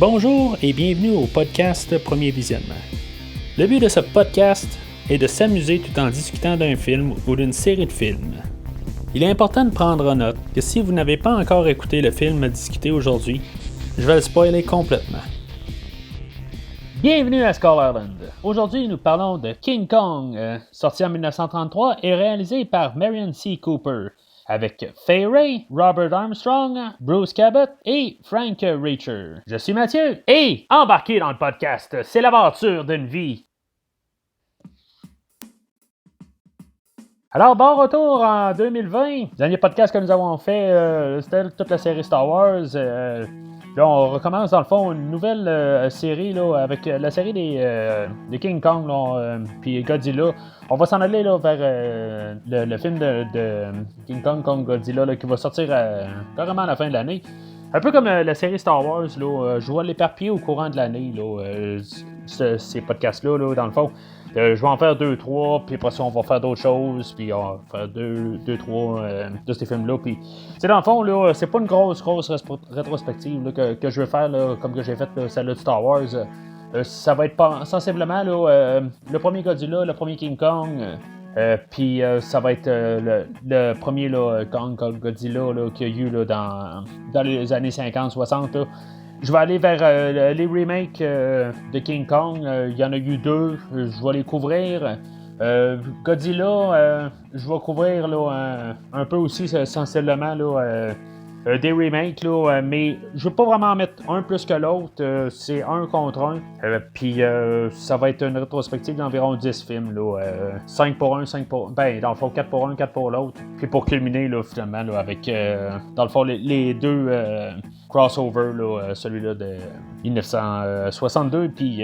Bonjour et bienvenue au podcast Premier Visionnement. Le but de ce podcast est de s'amuser tout en discutant d'un film ou d'une série de films. Il est important de prendre en note que si vous n'avez pas encore écouté le film à discuter aujourd'hui, je vais le spoiler complètement. Bienvenue à Skull Island. Aujourd'hui, nous parlons de King Kong, sorti en 1933 et réalisé par Merian C. Cooper, avec Fay Wray, Robert Armstrong, Bruce Cabot et Frank Reacher. Je suis Mathieu et embarquez dans le podcast, c'est l'aventure d'une vie. Alors, bon retour en 2020. Le dernier podcast que nous avons fait, c'était toute la série Star Wars. Là, on recommence dans le fond une nouvelle série là, avec la série des King Kong puis Godzilla. On va s'en aller là, vers le film de King Kong contre Godzilla là, qui va sortir carrément à la fin de l'année. Un peu comme la série Star Wars, là, je vais l'éparpiller au courant de l'année, là, ces podcasts-là, là, dans le fond. Je vais en faire 2-3, puis après ça, on va faire d'autres choses, puis on va faire 2-3 de ces films-là. Puis, dans le fond, là, c'est pas une grosse rétrospective là, que je vais faire, là, comme que j'ai fait celle de Star Wars. Ça va être sensiblement là, le premier Godzilla, le premier King Kong, puis ça va être le premier là, Kong Godzilla là, qu'il y a eu là, dans les années 50-60. Je vais aller vers les remakes de King Kong. Il y en a eu 2. Je vais les couvrir. Godzilla, je vais couvrir là, un peu aussi sensiblement là, des remakes, là, mais je ne veux pas vraiment en mettre un plus que l'autre. C'est un contre un. Puis ça va être une rétrospective d'environ 10 films. Là, 5 pour un, 5 pour... Ben, dans le fond, 4 pour un, 4 pour l'autre. Puis pour culminer, là, finalement, là, avec, dans le fond, les deux crossover, là, celui-là de 1962, puis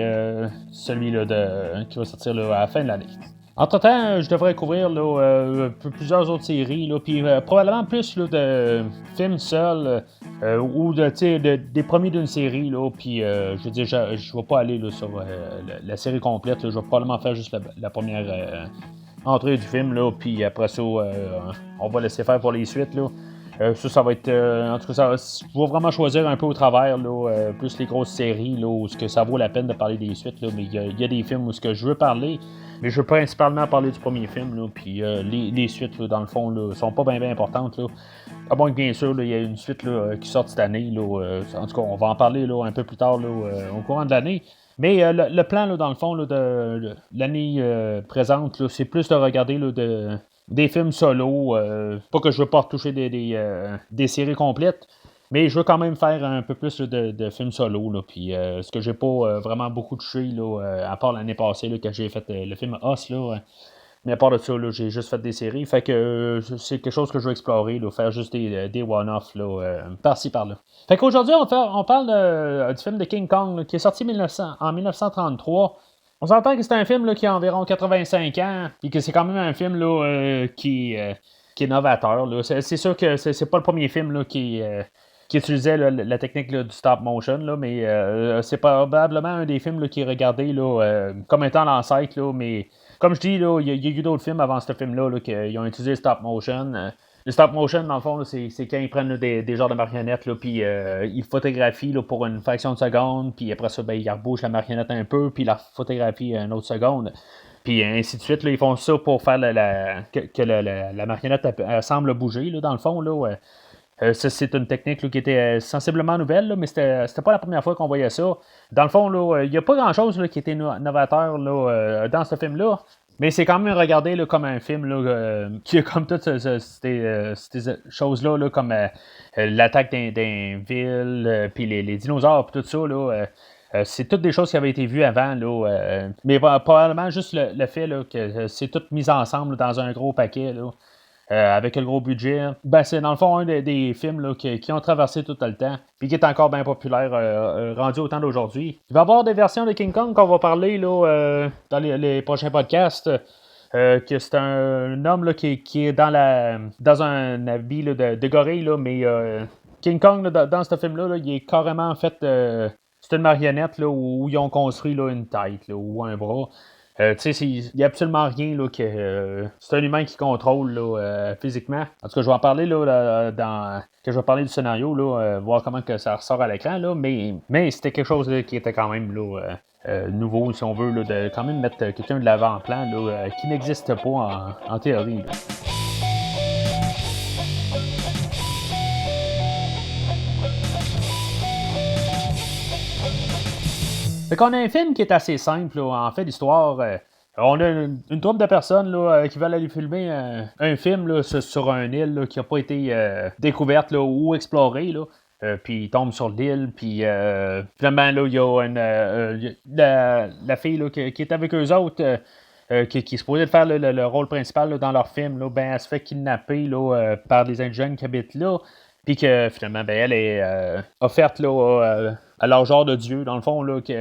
celui-là qui va sortir là, à la fin de l'année. Entre-temps, je devrais couvrir là, plusieurs autres séries, là, puis probablement plus là, de films seuls ou des premiers d'une série. Là, puis je veux dire, je ne vais pas aller là, sur la série complète. Là, je vais probablement faire juste la première entrée du film, là, puis après ça, on va laisser faire pour les suites. Là. Ça va être... en tout cas, je vais vraiment choisir un peu au travers, là, plus les grosses séries, là, où ça vaut la peine de parler des suites, là, mais il y a des films où ce que je veux parler, mais je veux principalement parler du premier film, là, puis les suites, là, dans le fond, là, sont pas bien importantes, là. À moins que, bien sûr, il y a une suite là, qui sort cette année, là, en tout cas, on va en parler là, un peu plus tard, là, au courant de l'année. Mais le plan, là, dans le fond, là, de l'année présente, là, c'est plus de regarder là, des films solo. Pas que je veux pas retoucher des séries complètes, mais je veux quand même faire un peu plus là, de films solo. Là, puis ce que j'ai pas vraiment beaucoup touché, là, à part l'année passée, là, quand j'ai fait le film Us. Là, mais à part de ça, là, j'ai juste fait des séries. Fait que c'est quelque chose que je veux explorer, là, faire juste des one-off là, par-ci par-là. Fait qu'aujourd'hui, on parle du film de King Kong là, qui est sorti en 1933. On s'entend que c'est un film là, qui a environ 85 ans, puis que c'est quand même un film là, qui est novateur. Là. C'est sûr que c'est pas le premier film là, qui utilisait là, la technique là, du stop motion, là, mais c'est probablement un des films là, qui est regardé là, comme étant l'ancêtre, là, mais comme je dis, il y a eu d'autres films avant ce film-là là, qui ont utilisé le stop motion. Le stop motion, dans le fond, là, c'est quand ils prennent là, des genres de marionnettes, là, puis ils photographient là, pour une fraction de seconde, puis après ça, ben, ils rebougent la marionnette un peu, puis ils la photographient une autre seconde, puis ainsi de suite. Là, ils font ça pour faire que la marionnette elle semble bouger, là, dans le fond. Là, ça, c'est une technique là, qui était sensiblement nouvelle, là, mais c'était pas la première fois qu'on voyait ça. Dans le fond, il n'y a pas grand-chose là, qui était novateur là, dans ce film-là. Mais c'est quand même regardé là, comme un film là, qui a comme toutes ces choses-là, là, comme l'attaque d'un ville, puis les dinosaures, puis tout ça. Là, c'est toutes des choses qui avaient été vues avant. Là, mais probablement juste le fait là, que c'est tout mis ensemble là, dans un gros paquet. Là. Avec le gros budget. Ben, c'est dans le fond un des films là, qui ont traversé tout le temps, puis qui est encore bien populaire, rendu au temps d'aujourd'hui. Il va y avoir des versions de King Kong qu'on va parler là, dans les prochains podcasts. Que c'est un homme là, qui est dans un habit là, de gorille, là, mais King Kong, là, dans ce film-là, là, il est carrément fait... c'est une marionnette là, où ils ont construit là, une tête là, ou un bras. Tu sais, il n'y a absolument rien là, que c'est un humain qui contrôle là, physiquement. En tout cas, je vais en parler là, que je vais parler du scénario, là, voir comment que ça ressort à l'écran, là, mais c'était quelque chose là, qui était quand même là, nouveau, si on veut, là, de quand même mettre quelqu'un de l'avant-plan là, qui n'existe pas en théorie. Là. Fait qu'on a un film qui est assez simple, là, en fait, l'histoire. On a une troupe de personnes là, qui veulent aller filmer un film là, sur une île là, qui n'a pas été découverte là, ou explorée. Là. Puis ils tombent sur l'île, puis finalement, là, il y a la fille là, qui est avec eux autres, qui est supposée de faire le rôle principal là, dans leur film. Là, ben, elle se fait kidnapper là, par des indigènes qui habitent là. Puis que finalement, ben, elle est offerte là, à leur genre de dieu, dans le fond, là, qui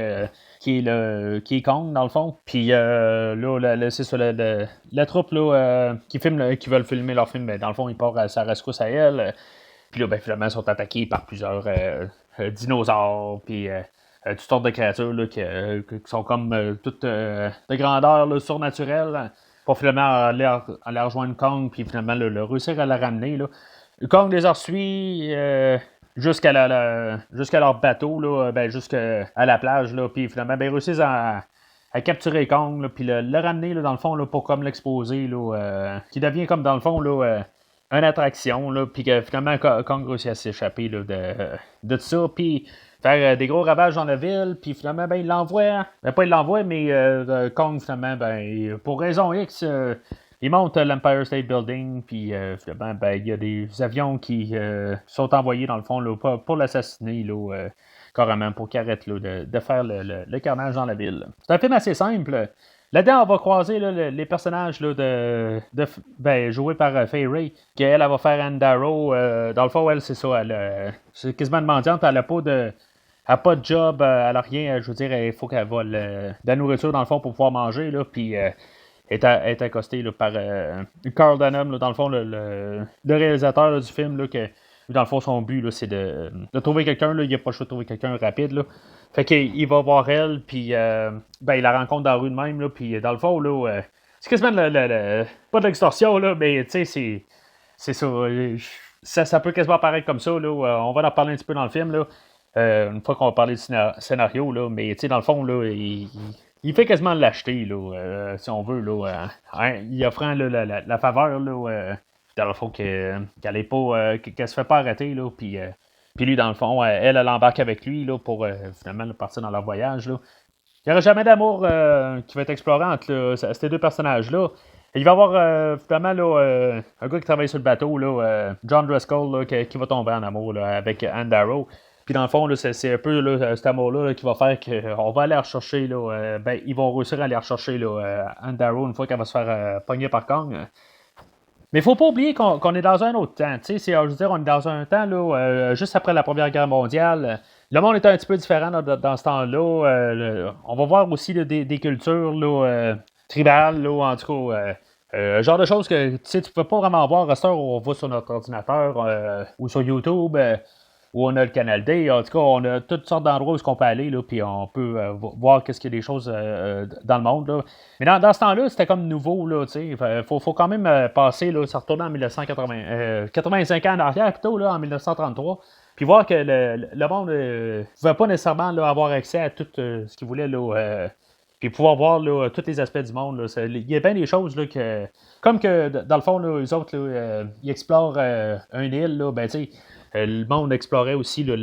est Kong, dans le fond. Puis là, c'est ça, la troupe là, qui veulent filmer leur film, ben, dans le fond, ils partent à sa rescousse à elle. Puis là, ben, finalement, ils sont attaqués par plusieurs dinosaures, puis toutes sortes de créatures là, qui sont comme toutes de grandeur là, surnaturelle. Pour finalement aller rejoindre Kong, puis finalement le réussir à la ramener. Là. Kong les a reçus jusqu'à leur bateau, là, ben, jusqu'à la plage, là, puis finalement, ben, ils réussissent à capturer Kong, là, puis le ramener, là, dans le fond, là, pour comme l'exposer, là, qui devient comme, dans le fond, là, une attraction, là, puis que finalement, Kong réussit à s'échapper là, de tout ça, puis faire des gros ravages dans la ville, puis finalement, ben, il l'envoie, ben, pas il l'envoie, mais Kong, finalement, ben, pour raison X, il monte l'Empire State Building, puis finalement, ben, il y a des avions qui sont envoyés, dans le fond, là, pour l'assassiner, là, carrément, pour qu'il arrête là, de faire le carnage dans la ville. C'est un film assez simple. Là-dedans, on va croiser là, personnages là, joués par Fay Ray, qu'elle va faire Anne Darrow. Dans le fond, elle, c'est ça, c'est quasiment une mendiante, elle n'a pas de... Elle n'a pas de job, elle n'a rien, je veux dire, il faut qu'elle vole de la nourriture dans le fond pour pouvoir manger, là, puis est accosté là, par Carl Dunham, là, dans le fond, le réalisateur là, du film, là, que dans le fond, son but, là, c'est de trouver quelqu'un, là, il n'a pas le choix de trouver quelqu'un rapide, là. Fait qu'il va voir elle, puis ben, il la rencontre dans la rue de même, là, puis dans le fond, là, c'est quasiment pas de l'extorsion, là, mais tu sais, c'est ça. Ça peut quasiment apparaître comme ça, là, on va en parler un petit peu dans le film, là, une fois qu'on va parler du scénario, là, mais tu sais, dans le fond, là, il fait quasiment l'acheter, là, si on veut, là, il offrant là, la faveur, là, dans le fond, qu'elle se fait pas arrêter, là, puis lui, dans le fond, elle embarque avec lui, là, pour finalement là, partir dans leur voyage, là. Il n'y aura jamais d'amour qui va être exploré entre là, ces deux personnages-là. Il va y avoir finalement là, un gars qui travaille sur le bateau, là, John Driscoll, là, qui va tomber en amour là, avec Anne Darrow. Puis dans le fond, là, c'est un peu là, cet amour-là là, qui va faire qu'on va aller rechercher, là, ben, ils vont réussir à aller rechercher là, Anne Darrow une fois qu'elle va se faire pogner par Kong. Mais il faut pas oublier qu'on est dans un autre temps. Je veux dire, on est dans un temps là, juste après la Première Guerre mondiale. Le monde est un petit peu différent dans ce temps-là. On va voir aussi là, des cultures là, tribales, là, en tout cas. Genre de choses que tu peux pas vraiment voir à cette heure où on va sur notre ordinateur ou sur YouTube. Où on a le Canal D. En tout cas, on a toutes sortes d'endroits où on peut aller, là, puis on peut voir qu'est-ce qu'il y a des choses dans le monde. Là. Mais dans ce temps-là, c'était comme nouveau. Là, faut quand même passer, là, ça retourne en 85 ans en arrière, plutôt là, en 1933. Puis voir que le monde ne pouvait pas nécessairement là, avoir accès à tout ce qu'il voulait. Là, puis pouvoir voir là, tous les aspects du monde. Il y a bien des choses là, que... Comme que, dans le fond, là, eux autres, là, ils explorent une île, là, ben, tu sais, le monde explorait aussi là,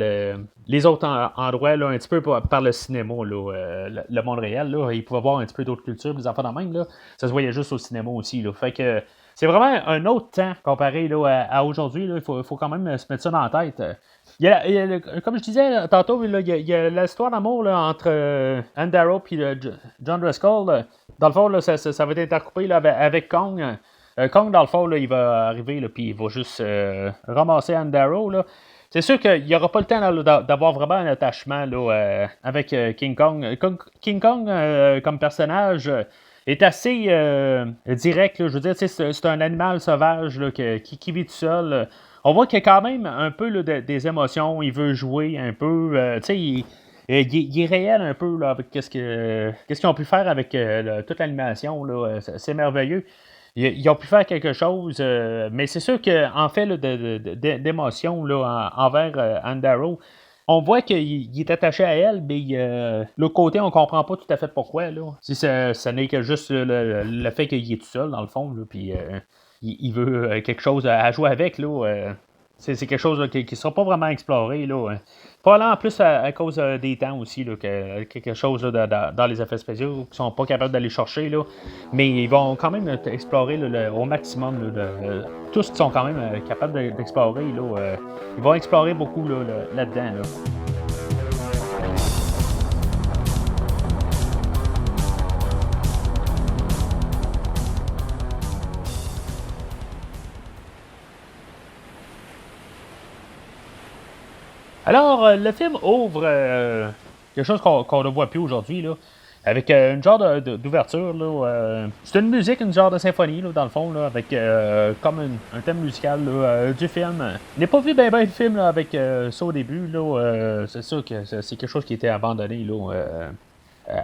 les autres endroits là, un petit peu par le cinéma, là, le monde réel. Là, ils pouvaient voir un petit peu d'autres cultures, des enfants de même. Là, ça se voyait juste au cinéma aussi. Là, fait que c'est vraiment un autre temps comparé là, à aujourd'hui. Là, il faut quand même se mettre ça dans la tête. Comme je disais tantôt, il y a l'histoire d'amour là, entre Anne Darrow et John Driscoll. Dans le fond, là, ça va être intercoupé là, avec Kong. Kong, dans le fond, là, il va arriver, puis il va juste ramasser Anne Darrow. Là. C'est sûr qu'il n'y aura pas le temps là, d'avoir vraiment un attachement là, avec King Kong. King Kong, comme personnage, est assez direct. Là, je veux dire, c'est un animal sauvage là, qui vit tout seul. On voit qu'il y a quand même un peu là, des émotions. Il veut jouer un peu. il est réel un peu là, avec qu'est-ce qu'ils ont pu faire avec toute l'animation. Là, c'est merveilleux. Ils ont pu faire quelque chose, mais c'est sûr qu'en fait là, d'émotion là, envers Andaro, on voit qu'il est attaché à elle, mais l'autre côté, on comprend pas tout à fait pourquoi. Là. Si ça n'est que juste le fait qu'il est tout seul, dans le fond, là, puis il veut quelque chose à jouer avec. Là, c'est quelque chose là, qui ne sera pas vraiment exploré. Là, probablement en plus à cause des temps aussi, là, quelque chose là, dans les effets spéciaux qui sont pas capables d'aller chercher. Là, mais ils vont quand même explorer là, au maximum là, tout ce qu'ils sont quand même capables d'explorer. Là, ils vont explorer beaucoup là, là-dedans. Là. Alors, le film ouvre quelque chose qu'on ne voit plus aujourd'hui, là, avec une genre d'ouverture. Là, c'est une musique, une genre de symphonie, là, dans le fond, là, avec comme un thème musical là, du film. Je n'ai pas vu bien le film là, avec ça au début. Là, c'est sûr que c'est quelque chose qui était abandonné là,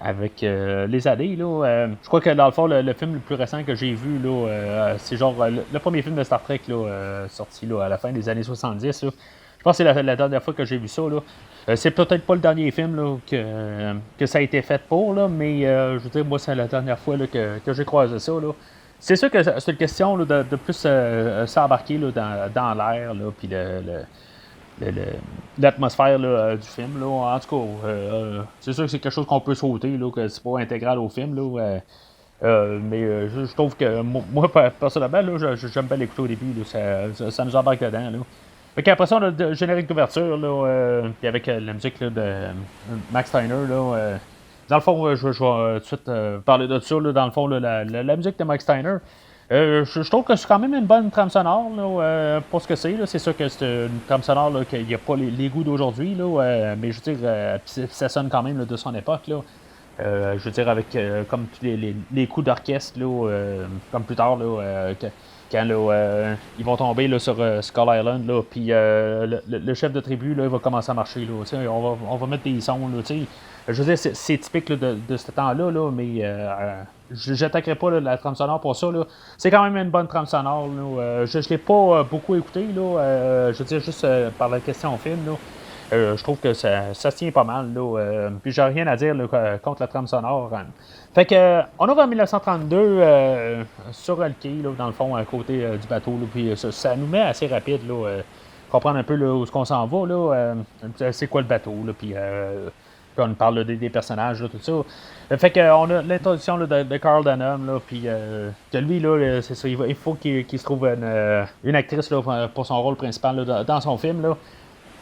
avec les années. Là, je crois que dans le fond, le film le plus récent que j'ai vu, là, c'est genre le premier film de Star Trek là, sorti là, à la fin des années 70. Là. Je pense que c'est la dernière fois que j'ai vu ça. Là. C'est peut-être pas le dernier film là, que ça a été fait pour, là, mais je veux dire, moi, c'est la dernière fois là, que j'ai croisé ça. Là. C'est sûr que c'est une question là, de plus s'embarquer là, dans l'air, puis l'atmosphère là, du film. Là. En tout cas, c'est sûr que c'est quelque chose qu'on peut sauter, là, que c'est pas intégral au film. Là, mais je trouve que moi, personnellement, là, j'aime bien l'écouter au début. Là, ça nous embarque dedans. Là. Fait qu'après ça, on a le générique d'ouverture, là, puis avec la musique là, de Max Steiner. Là, dans le fond, je vais tout de suite parler de ça. Là, dans le fond, là, la musique de Max Steiner. Je trouve que c'est quand même une bonne trame sonore là, pour ce que c'est. Là. C'est sûr que c'est une trame sonore là, qu'il n'y a pas les goûts d'aujourd'hui, là, mais je veux dire, ça sonne quand même là, de son époque. Là. Je veux dire, avec comme tous les coups d'orchestre, là, comme plus tard, là, quand là, ils vont tomber là, sur Skull Island, là, puis le chef de tribu là, il va commencer à marcher. Là, on va mettre des sons. Là, je veux dire, c'est typique là, de ce temps-là, là, mais je n'attaquerai pas là, la trame sonore pour ça. Là. C'est quand même une bonne trame sonore. Là. Je ne l'ai pas beaucoup écouté. Là, je veux dire, juste par la question film. Là. Je trouve que ça se tient pas mal. Là, puis j'ai rien à dire là, contre la trame sonore. Fait que on ouvre en 1932 sur le quai, là, dans le fond, à côté du bateau. Là, puis ça nous met assez rapide. Là, comprendre un peu là, où est-ce qu'on s'en va. Là, c'est quoi le bateau. Là, puis on parle là, des personnages, là, tout ça. Fait qu'on a l'introduction là, de Carl Denham, là, puis que lui, là, c'est ça, il faut qu'il se trouve une actrice là, pour son rôle principal là, dans son film. Là.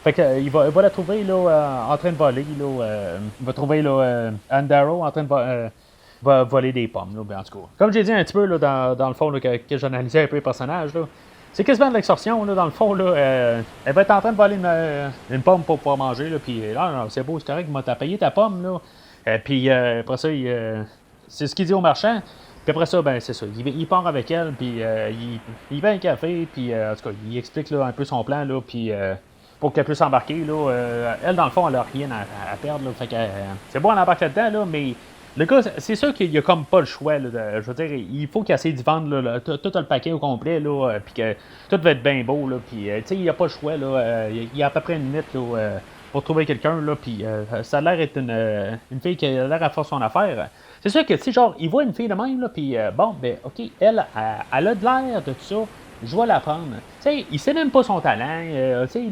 Fait que, il va la trouver là, en train de voler. Là, il va trouver là, Andaro en train de va voler des pommes. Là, ben, en tout cas. Comme j'ai dit un petit peu là, dans le fond là, que j'analysais un peu les personnages, là, c'est quasiment de l'extorsion. Là, dans le fond, là, elle va être en train de voler une pomme pour pouvoir manger. Là, puis là, non, c'est beau, c'est correct, t'as payé ta pomme. Là. Puis après ça, c'est ce qu'il dit au marchand. Puis après ça, ben c'est ça. Il part avec elle, puis il vend un café, puis en tout cas, il explique là, un peu son plan, là, puis pour qu'elle puisse embarquer. Là, elle, dans le fond, elle n'a rien à perdre. Là, fait que, c'est bon, elle embarque là-dedans, là, mais le gars, c'est sûr qu'il n'y a comme pas le choix. Là, je veux dire, il faut qu'il essaie de vendre là, tout le paquet au complet, là, puis que tout va être bien beau. Là, puis, il n'y a pas le choix. Là, il y a à peu près une minute là, pour trouver quelqu'un. Là, puis, ça a l'air d'être une fille qui a l'air à faire son affaire. C'est sûr que, tu sais, genre, il voit une fille de même, là, puis bon, ben, OK, elle a de l'air de tout ça. Je vais la prendre. Tu sais, il sait même pas son talent. Tu sais,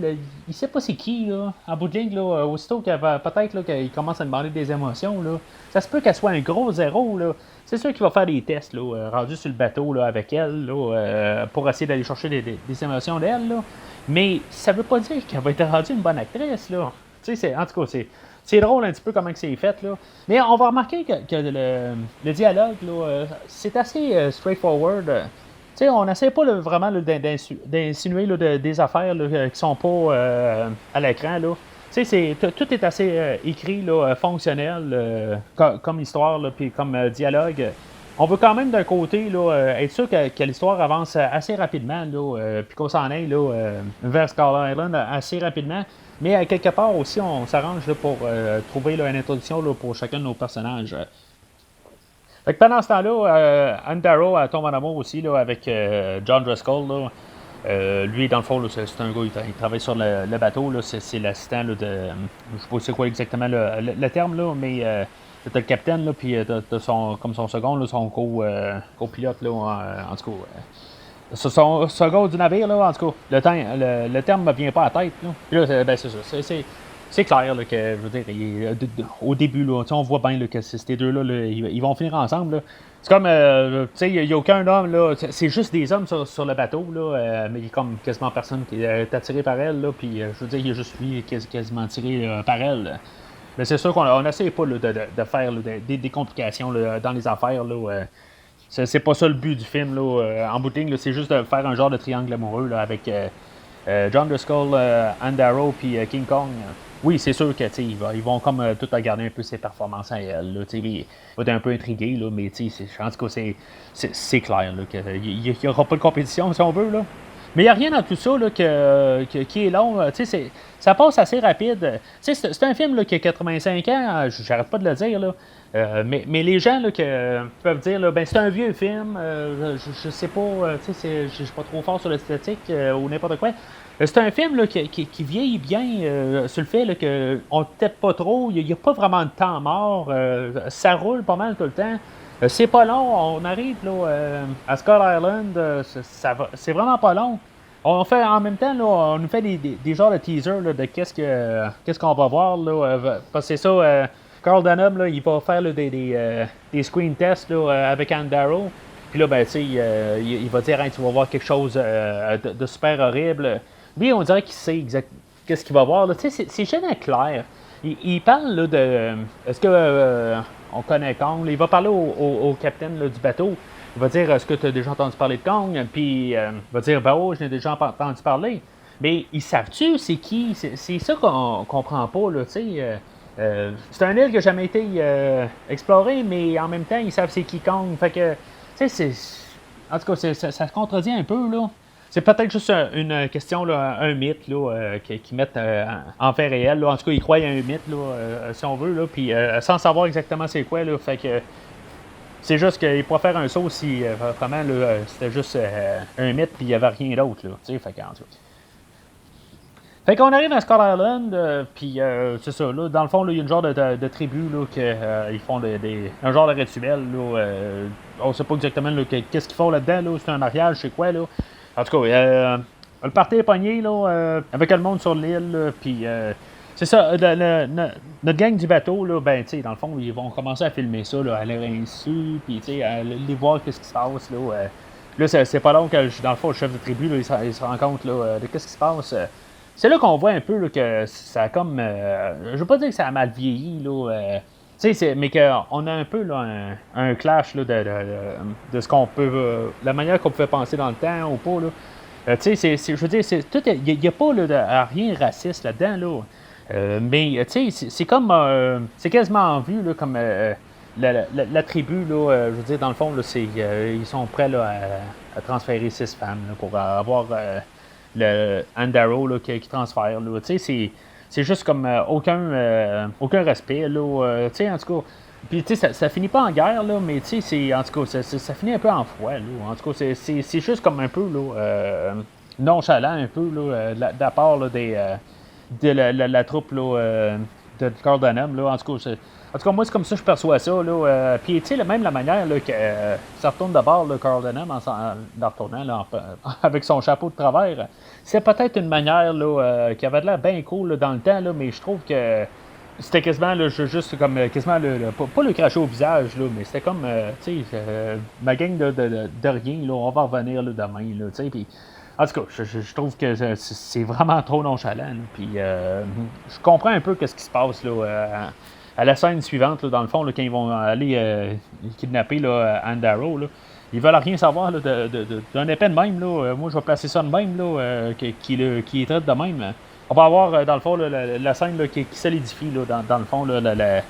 il sait pas c'est qui, là. En bout de ligne, là, aussitôt qu'il peut-être là, qu'il commence à demander des émotions, là, ça se peut qu'elle soit un gros zéro, là. C'est sûr qu'il va faire des tests, là, rendus sur le bateau, là, avec elle, là, pour essayer d'aller chercher des émotions d'elle, là. Mais ça veut pas dire qu'elle va être rendue une bonne actrice, là. Tu sais, en tout cas, c'est drôle un petit peu comment c'est fait, là. Mais on va remarquer que le dialogue, là, c'est assez straightforward. Tu sais, on n'essaie pas là, vraiment là, d'insinuer là, des affaires là, qui sont pas à l'écran. Là. Tu sais, tout est assez écrit, là, fonctionnel, comme histoire, là, puis comme dialogue. On veut quand même d'un côté là, être sûr que l'histoire avance assez rapidement, là, puis qu'on s'en aille là, vers Skull Island assez rapidement. Mais à quelque part aussi, on s'arrange là, pour trouver là, une introduction là, pour chacun de nos personnages. Fait que pendant ce temps-là, Anne Darrow elle tombe en amour aussi là, avec John Driscoll. Là. Lui, dans le fond, là, c'est un gars, il travaille sur le bateau. Là, c'est l'assistant là, de. Je sais pas c'est quoi exactement le terme, là, mais t'as le capitaine, là, puis t'as comme son second, là, son co-pilote, là, en tout cas. Son second du navire, là, en tout cas, le terme me vient pas à la tête. Là. Puis là, ben, c'est ça. C'est clair là, que, je veux dire, au début, là, on voit bien là, que ces deux-là, là, ils vont finir ensemble. Là. C'est comme, tu sais, il n'y a aucun homme, là, c'est juste des hommes sur le bateau, là, mais il y a comme quasiment personne qui est attiré par elle, là, puis je veux dire, il y a juste lui qui est quasiment attiré par elle. Là. Mais c'est sûr qu'on n'essaie pas là, de faire là, des complications là, dans les affaires. Là, c'est pas ça le but du film. Là, en bout de ligne, là, c'est juste de faire un genre de triangle amoureux là, avec John Driscoll, Anne Darrow puis King Kong. Oui, c'est sûr que ils vont comme tout regarder un peu ses performances à elle. Là, il va être un peu intrigué, là, mais en tout cas, c'est clair qu'il n'y aura pas de compétition si on veut. Là. Mais il n'y a rien dans tout ça là, qui est long. Ça passe assez rapide. C'est un film là, qui a 85 ans, j'arrête pas de le dire. Là. Mais les gens là, peuvent dire là, ben, c'est un vieux film, je sais pas, je suis pas trop fort sur l'esthétique ou n'importe quoi. C'est un film là, qui vieillit bien sur le fait là, qu'on ne tape pas trop, il n'y a pas vraiment de temps mort, ça roule pas mal tout le temps. C'est pas long, on arrive là, à Skull Island, c'est vraiment pas long. On fait en même temps, là, on nous fait des genres de teasers là, de qu'est-ce qu'on va voir. Là, parce que c'est ça, Carl Denham, là, il va faire là, des screen tests là, avec Anne Darrow. Puis là, ben, tu sais, il va dire, hey, tu vas voir quelque chose de super horrible. Lui, on dirait qu'il sait exactement qu'est-ce qu'il va voir. Tu sais, c'est jamais clair. Il parle là, de. Est-ce que on connaît Kong? Là, il va parler au capitaine là, du bateau. Il va dire est-ce que tu as déjà entendu parler de Kong? Puis il va dire ben oh, je n'ai déjà entendu parler. Mais ils savent-tu c'est qui? C'est ça qu'on comprend pas. Là, c'est un île qui n'a jamais été exploré, mais en même temps, ils savent c'est qui Kong. Fait que, tu sais, en tout cas, ça se contredit un peu. Là. C'est peut-être juste une question, là, un mythe là, qui mettent en fait réel. Là. En tout cas, ils croient à un mythe, là, si on veut, là, puis sans savoir exactement c'est quoi. Là, fait que c'est juste qu'il pourrait faire un saut si vraiment là, c'était juste un mythe puis il n'y avait rien d'autre. Là, fait que, en tout cas. Fait qu'on arrive à Skull Island, puis c'est ça, là, dans le fond, il y a une genre de tribu, là, ils font un genre de rituel, là, on sait pas exactement là, qu'est-ce qu'ils font là-dedans, là, c'est un mariage, c'est quoi, là. En tout cas, le party est pogné, là, avec le monde sur l'île, puis c'est ça, notre gang du bateau, là, ben, tu sais, dans le fond, ils vont commencer à filmer ça, là, à leur insu, puis, tu sais, à aller voir qu'est-ce qui se passe, là. Là, c'est pas long que, dans le fond, le chef de tribu, là, il se rend compte, là, de qu'est-ce qui se passe. C'est là qu'on voit un peu là, que ça a comme. Je veux pas dire que ça a mal vieilli, là. Mais qu'on a un peu là, un clash là, de ce qu'on peut. La manière qu'on pouvait penser dans le temps ou pas. Là. Je veux dire, il n'y a pas là, rien raciste là-dedans. Là. Mais c'est comme. C'est quasiment vu là, comme. La tribu, là, je veux dire, dans le fond, là, ils sont prêts là, à transférer 6 femmes là, pour avoir. Le Anne Darrow là, qui transfère. Là. C'est juste comme aucun respect. Là, en tout cas. Puis ça finit pas en guerre, là, mais en tout cas, ça finit un peu en froid. Là. En tout cas, c'est juste comme un peu là, nonchalant un peu là, de la part là, de la troupe là, de Carl Denham. Là. En tout cas, moi, c'est comme ça que je perçois ça. Là, puis, même la manière là, que ça retourne de bord, là, Carl Denham, en retournant là, avec son chapeau de travers, c'est peut-être une manière là, qui avait de l'air bien cool là, dans le temps, là, mais je trouve que c'était quasiment là, juste comme quasiment pas le cracher au visage, là, mais c'était comme ma gang de rien, là, on va revenir là, demain. Là, puis, en tout cas, je trouve que c'est vraiment trop nonchalant. Là, puis je comprends un peu ce qui se passe là, à la scène suivante, là, dans le fond, là, quand ils vont aller kidnapper là, Anne Darrow. Là. Ils veulent rien savoir là, d'un épais de même. Là. Moi, je vais placer ça de même, là, qui est traite de même. On va avoir, dans le fond, là, la scène là, qui solidifie, là, dans le fond, là,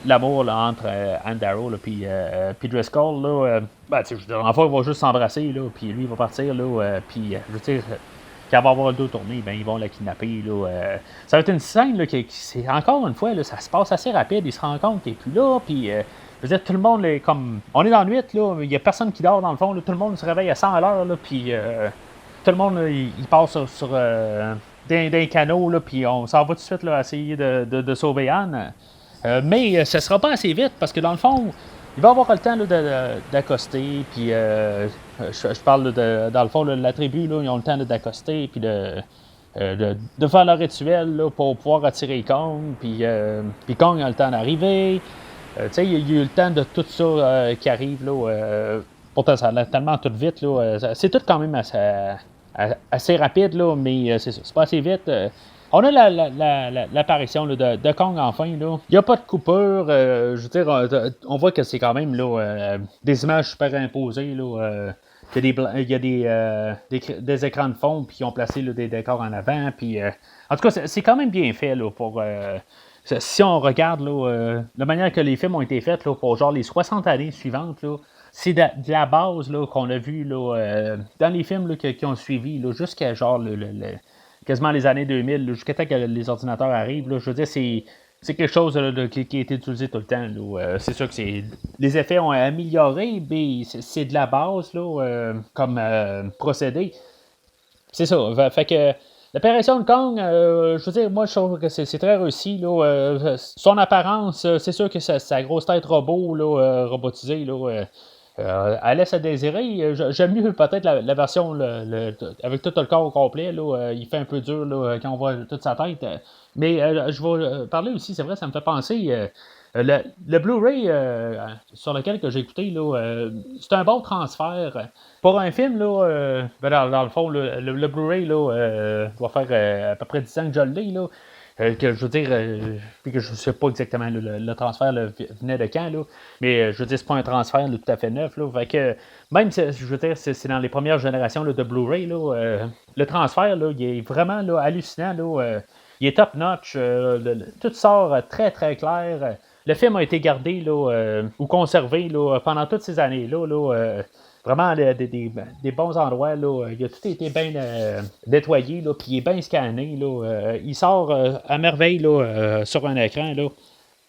l'amour là, entre Anne Darrow et Driscoll. Là, ben, dans le fond, ils vont juste s'embrasser, là, puis lui, il va partir. Là, puis, je veux dire, quand elle va avoir le dos tourné, ben, ils vont la kidnapper. Là, ça va être une scène là, c'est encore une fois, là, ça se passe assez rapide. Ils se rendent compte qu'il n'est plus là. Puis, je veux dire, tout le monde est comme. On est dans la nuit, là, il n'y a personne qui dort dans le fond. Là, tout le monde se réveille à 100 à l'heure. Là, puis, tout le monde, là, il passe sur d'un canot. Là, puis, on s'en va tout de suite là, essayer de sauver Anne. Mais ce ne sera pas assez vite parce que dans le fond, il va avoir le temps là, d'accoster. Puis je parle dans le fond, là, la tribu, là, ils ont le temps d'accoster. Puis de faire leur rituel là, pour pouvoir attirer Kong. Puis Kong a le temps d'arriver. Tu sais, il y a eu le temps de tout ça qui arrive. Là, pourtant, ça allait tellement tout vite. Là, c'est tout quand même assez rapide, là, mais c'est pas assez vite. On a l'apparition de Kong enfin. Là. Il n'y a pas de coupure. Je veux dire, on voit que c'est quand même là, des images superimposées. Là, il y a des écrans de fond, puis ils ont placé là, des décors en avant. Puis, en tout cas, c'est quand même bien fait là, pour. Si on regarde là, la manière que les films ont été faits là, pour genre les 60 années suivantes, là, c'est de la base là, qu'on a vu là, dans les films là, qui ont suivi là, jusqu'à genre quasiment les années 2000, jusqu'à temps que les ordinateurs arrivent. Là, je veux dire, c'est quelque chose là, qui a été utilisé tout le temps. Là. C'est sûr que les effets ont amélioré, mais c'est de la base là, comme procédé. C'est ça. Fait que l'apparition de Kong, je veux dire, moi, je trouve que c'est très réussi. Là, son apparence, c'est sûr que sa grosse tête robot, là, robotisée, là, elle laisse à désirer. J'aime mieux peut-être la version avec tout le corps au complet. Là, il fait un peu dur là, quand on voit toute sa tête. Mais je vais parler aussi, c'est vrai, ça me fait penser. Le Blu-ray sur lequel que j'ai écouté, là, c'est un bon transfert. Pour un film, là, ben dans le fond, le Blu-ray là, doit faire à peu près 10 ans que je l'ai. Là. Que je veux dire, puis que je ne sais pas exactement là, le transfert là, venait de quand, là, mais je veux dire, c'est pas un transfert là, tout à fait neuf. Là, fait que, même si je veux dire, c'est dans les premières générations là, de Blu-ray, là, le transfert, là, il est vraiment là, hallucinant. Là, il est top-notch. Tout sort très très clair. Le film a été gardé là, ou conservé là, pendant toutes ces années-là. Là, vraiment des bons endroits. Là. Il a tout été bien nettoyé, là, puis il est bien scanné. Là. Il sort à merveille là, sur un écran. Là.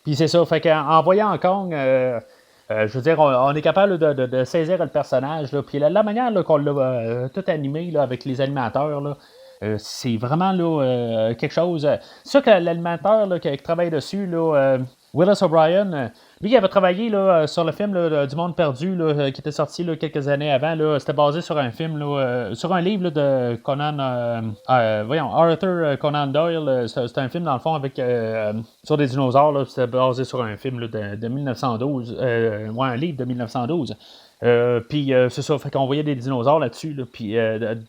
Puis c'est ça. Fait qu'en voyant Kong, je veux dire, on est capable là, de saisir le personnage. Là. Puis la manière là, qu'on l'a tout animé là, avec les animateurs, là, c'est vraiment là, quelque chose. C'est sûr que l'animateur là, qui travaille dessus, là, Willis O'Brien, lui, il avait travaillé là, sur le film là, du Monde perdu là, qui était sorti là, quelques années avant. Là. C'était basé sur un film, là, sur un livre là, de Conan, voyons, Arthur Conan Doyle. C'était un film dans le fond avec sur des dinosaures. Là. C'était basé sur un film là, de 1912, ouais, un livre de 1912. Puis c'est ça, fait qu'on voyait des dinosaures là-dessus, là, puis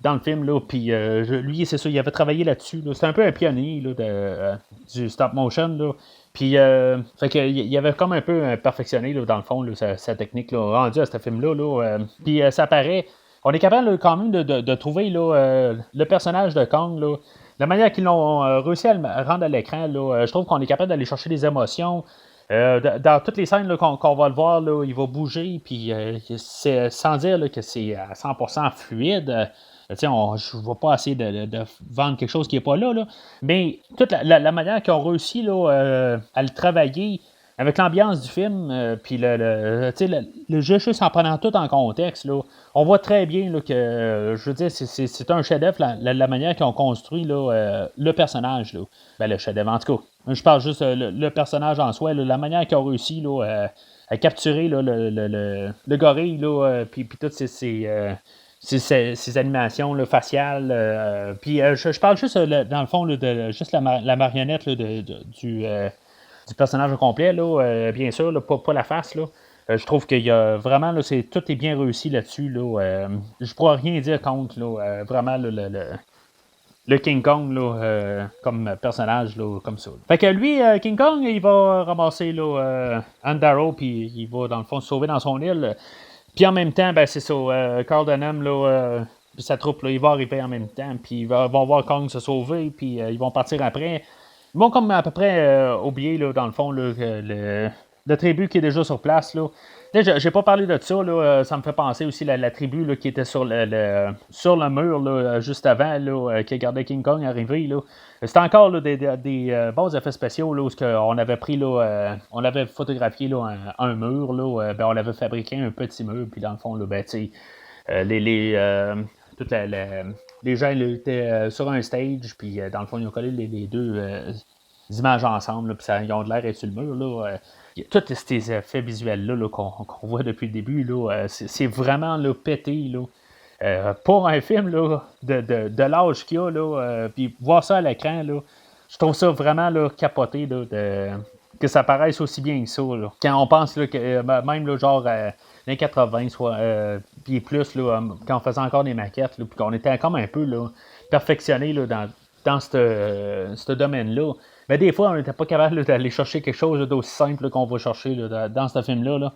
dans le film, là, puis lui, c'est ça, il avait travaillé là-dessus. Là. C'était un peu un pionnier là, du stop motion. Là. Puis, fait qu'il avait comme un peu perfectionné, là, dans le fond, là, sa technique là, rendue à ce film-là. Là, puis, ça paraît. On est capable là, quand même de trouver là, le personnage de Kong. Là, la manière qu'ils l'ont réussi à le rendre à l'écran, là, je trouve qu'on est capable d'aller chercher des émotions. Dans toutes les scènes là, qu'on va le voir, là, il va bouger, puis c'est sans dire là, que c'est à 100% fluide. Je ne vais pas essayer de vendre quelque chose qui n'est pas là, là. Mais toute la manière qu'ils ont réussi là, à le travailler avec l'ambiance du film, puis le jeu juste en prenant tout en contexte, là, on voit très bien là, que, je veux dire, c'est un chef-d'œuvre, la manière qu'ils ont construit là, le personnage. Là. Ben, le chef-d'œuvre, en tout cas. Je parle juste le personnage en soi, là, la manière qu'ils ont réussi là, à capturer là, le gorille, là, puis toutes ces animations là, faciales. Puis je parle juste, dans le fond, là, juste la marionnette là, du personnage au complet, là, bien sûr, là, pas la face. Là. Je trouve qu'il y a vraiment, là, tout est bien réussi là-dessus. Là, je pourrais rien dire contre, là, vraiment, le King Kong là, comme personnage là, comme ça. Fait que lui, King Kong, il va ramasser là, Andaro, puis il va dans le fond se sauver dans son île. Puis en même temps, ben c'est ça, Carl Denham, là, puis sa troupe, là, il va arriver en même temps, puis ils vont voir Kong se sauver, puis ils vont partir après. Ils vont comme à peu près oublier, là, dans le fond, là, de tribu qui est déjà sur place. Là. Là, j'ai pas parlé de ça, là, ça me fait penser aussi la tribu là, qui était sur le mur là, juste avant, là, qui regardait King Kong arriver. Là. C'était encore là, des bons effets spéciaux là, où on avait pris là, on avait photographié là, un mur, là, ben, on avait fabriqué un petit mur, puis dans le fond, là, ben, toute les gens là, étaient sur un stage, puis dans le fond, ils ont collé les deux images ensemble, puis ils ont de l'air être sur le mur. Là, tous ces effets visuels-là là, qu'on voit depuis le début, là, c'est vraiment là, pété. Là. Pour un film là, de l'âge qu'il y a, puis voir ça à l'écran, là, je trouve ça vraiment là, capoté là, que ça paraisse aussi bien que ça. Là. Quand on pense là, que même là, genre les 80, soit puis plus, là, quand on faisait encore des maquettes, là, puis qu'on était comme un peu là, perfectionné là, dans ce domaine-là. Mais des fois, on n'était pas capable là, d'aller chercher quelque chose là, d'aussi simple là, qu'on va chercher là, dans ce film-là. Là.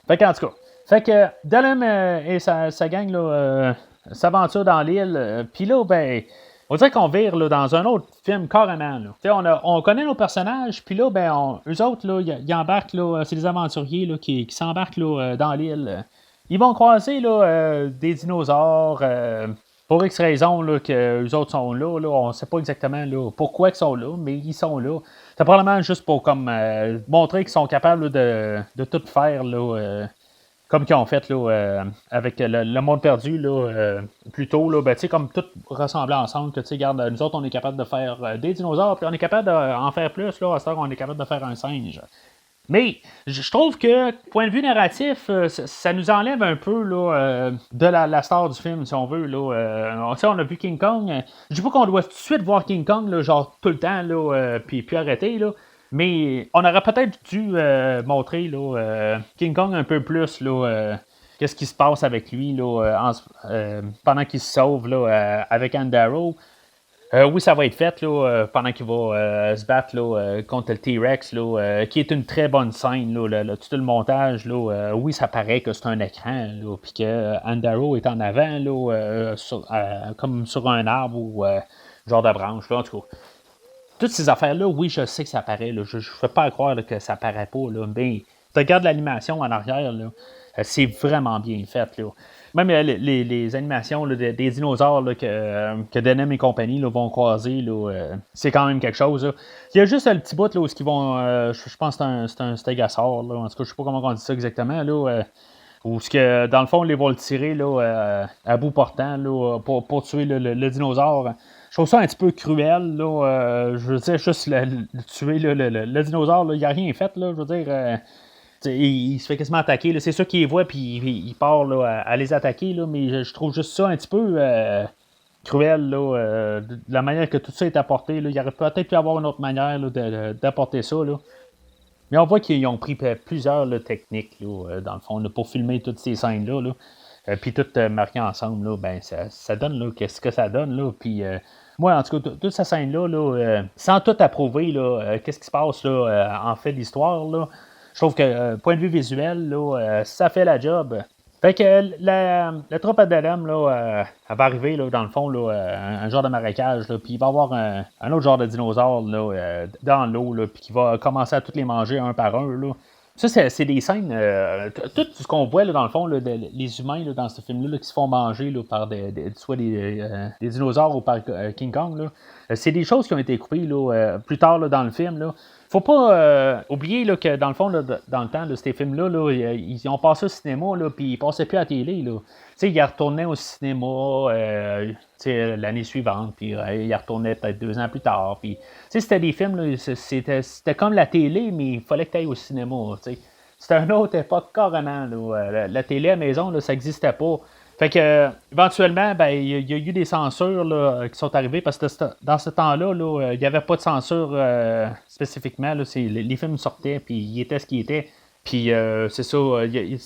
Fait qu'en tout cas, fait que Dylan et sa gang s'aventurent dans l'île. Puis là, ben, on dirait qu'on vire là, dans un autre film carrément. Là. On connaît nos personnages, puis là, ben, eux autres, là, ils embarquent, là, c'est des aventuriers là, qui s'embarquent là, dans l'île. Ils vont croiser là, des dinosaures. Pour X raison là, que les autres sont là, on ne sait pas exactement là, pourquoi ils sont là, mais ils sont là. C'est probablement juste pour comme, montrer qu'ils sont capables là, de tout faire là, comme qu'ils ont fait là, avec le monde perdu là, plus tôt. Là, ben, comme tout ressembler ensemble. Que, regarde, nous autres, on est capable de faire des dinosaures, puis on est capable d'en faire plus. Là, à ce temps, on est capable de faire un singe. Mais je trouve que, point de vue narratif, ça nous enlève un peu là, de la star du film, si on veut. Là, on a vu King Kong. Je dis pas qu'on doit tout de suite voir King Kong, là, genre tout le temps, là, puis arrêter. Là, mais on aurait peut-être dû montrer là, King Kong un peu plus. Là, qu'est-ce qui se passe avec lui là, pendant qu'il se sauve là, avec Andaro. Oui, ça va être fait là, pendant qu'il va se battre là, contre le T-Rex, là, qui est une très bonne scène. Là, tout le montage, là, oui, ça paraît que c'est un écran, puis que Andaro est en avant, là, comme sur un arbre ou genre de branche. Là, en tout cas, toutes ces affaires-là, oui, je sais que ça paraît. Là, je ne fais pas croire là, que ça paraît pas. Là, mais tu regardes l'animation en arrière, là, c'est vraiment bien fait. Là. Même les animations là, des dinosaures là, que Denim et compagnie là, vont croiser, là, c'est quand même quelque chose. Là. Il y a juste le petit bout là, où ils vont. Je pense que c'est un stégosaure. Là. En tout cas, je sais pas comment on dit ça exactement. Là, où que, dans le fond, ils vont le tirer là, à bout portant là, pour tuer le dinosaure. Je trouve ça un petit peu cruel. Là, je veux dire, juste tuer le dinosaure, il n'a rien fait. Là, je veux dire. Il se fait quasiment attaquer. Là. C'est sûr qu'il les voit puis il part là, à les attaquer, là, mais je trouve juste ça un petit peu cruel. Là, de la manière que tout ça est apporté. Là. Il aurait peut-être pu avoir une autre manière là, d'apporter ça. Là. Mais on voit qu'ils ont pris plusieurs là, techniques, là, dans le fond, là, pour filmer toutes ces scènes-là. Là. Puis toutes marquées ensemble, là, ben, ça donne là, qu'est-ce que ça donne. Là. Puis moi, en tout cas, toute cette scène-là, là, sans tout approuver, là, qu'est-ce qui se passe là, en fait d'histoire, là. Je trouve que, point de vue visuel, là, ça fait la job. Fait que la troupe à Delem, là, elle va arriver, là, dans le fond, là, un genre de marécage, puis il va y avoir un autre genre de dinosaure là, dans l'eau, là, puis qui va commencer à tous les manger un par un. Là. Ça, c'est des scènes. Tout ce qu'on voit, là, dans le fond, là, les humains là, dans ce film-là là, qui se font manger là, par soit des dinosaures ou par King Kong, là, c'est des choses qui ont été coupées là, plus tard là, dans le film. Là. Faut pas oublier là, que dans le fond, là, dans le temps, là, ces films-là, là, ils ont passé au cinéma, là, puis ils passaient plus à la télé. Là. Ils retournaient au cinéma l'année suivante, puis ils retournaient peut-être 2 ans plus tard. Puis, c'était des films, là, c'était comme la télé, mais il fallait que tu ailles au cinéma. T'sais. C'était une autre époque carrément. Là. La télé à la maison, là, ça n'existait pas. Fait que, éventuellement, ben, il y a eu des censures là, qui sont arrivées parce que dans ce temps-là, là, il n'y avait pas de censure spécifiquement. Là, les films sortaient, puis ils étaient ce qu'ils étaient. Puis c'est ça, il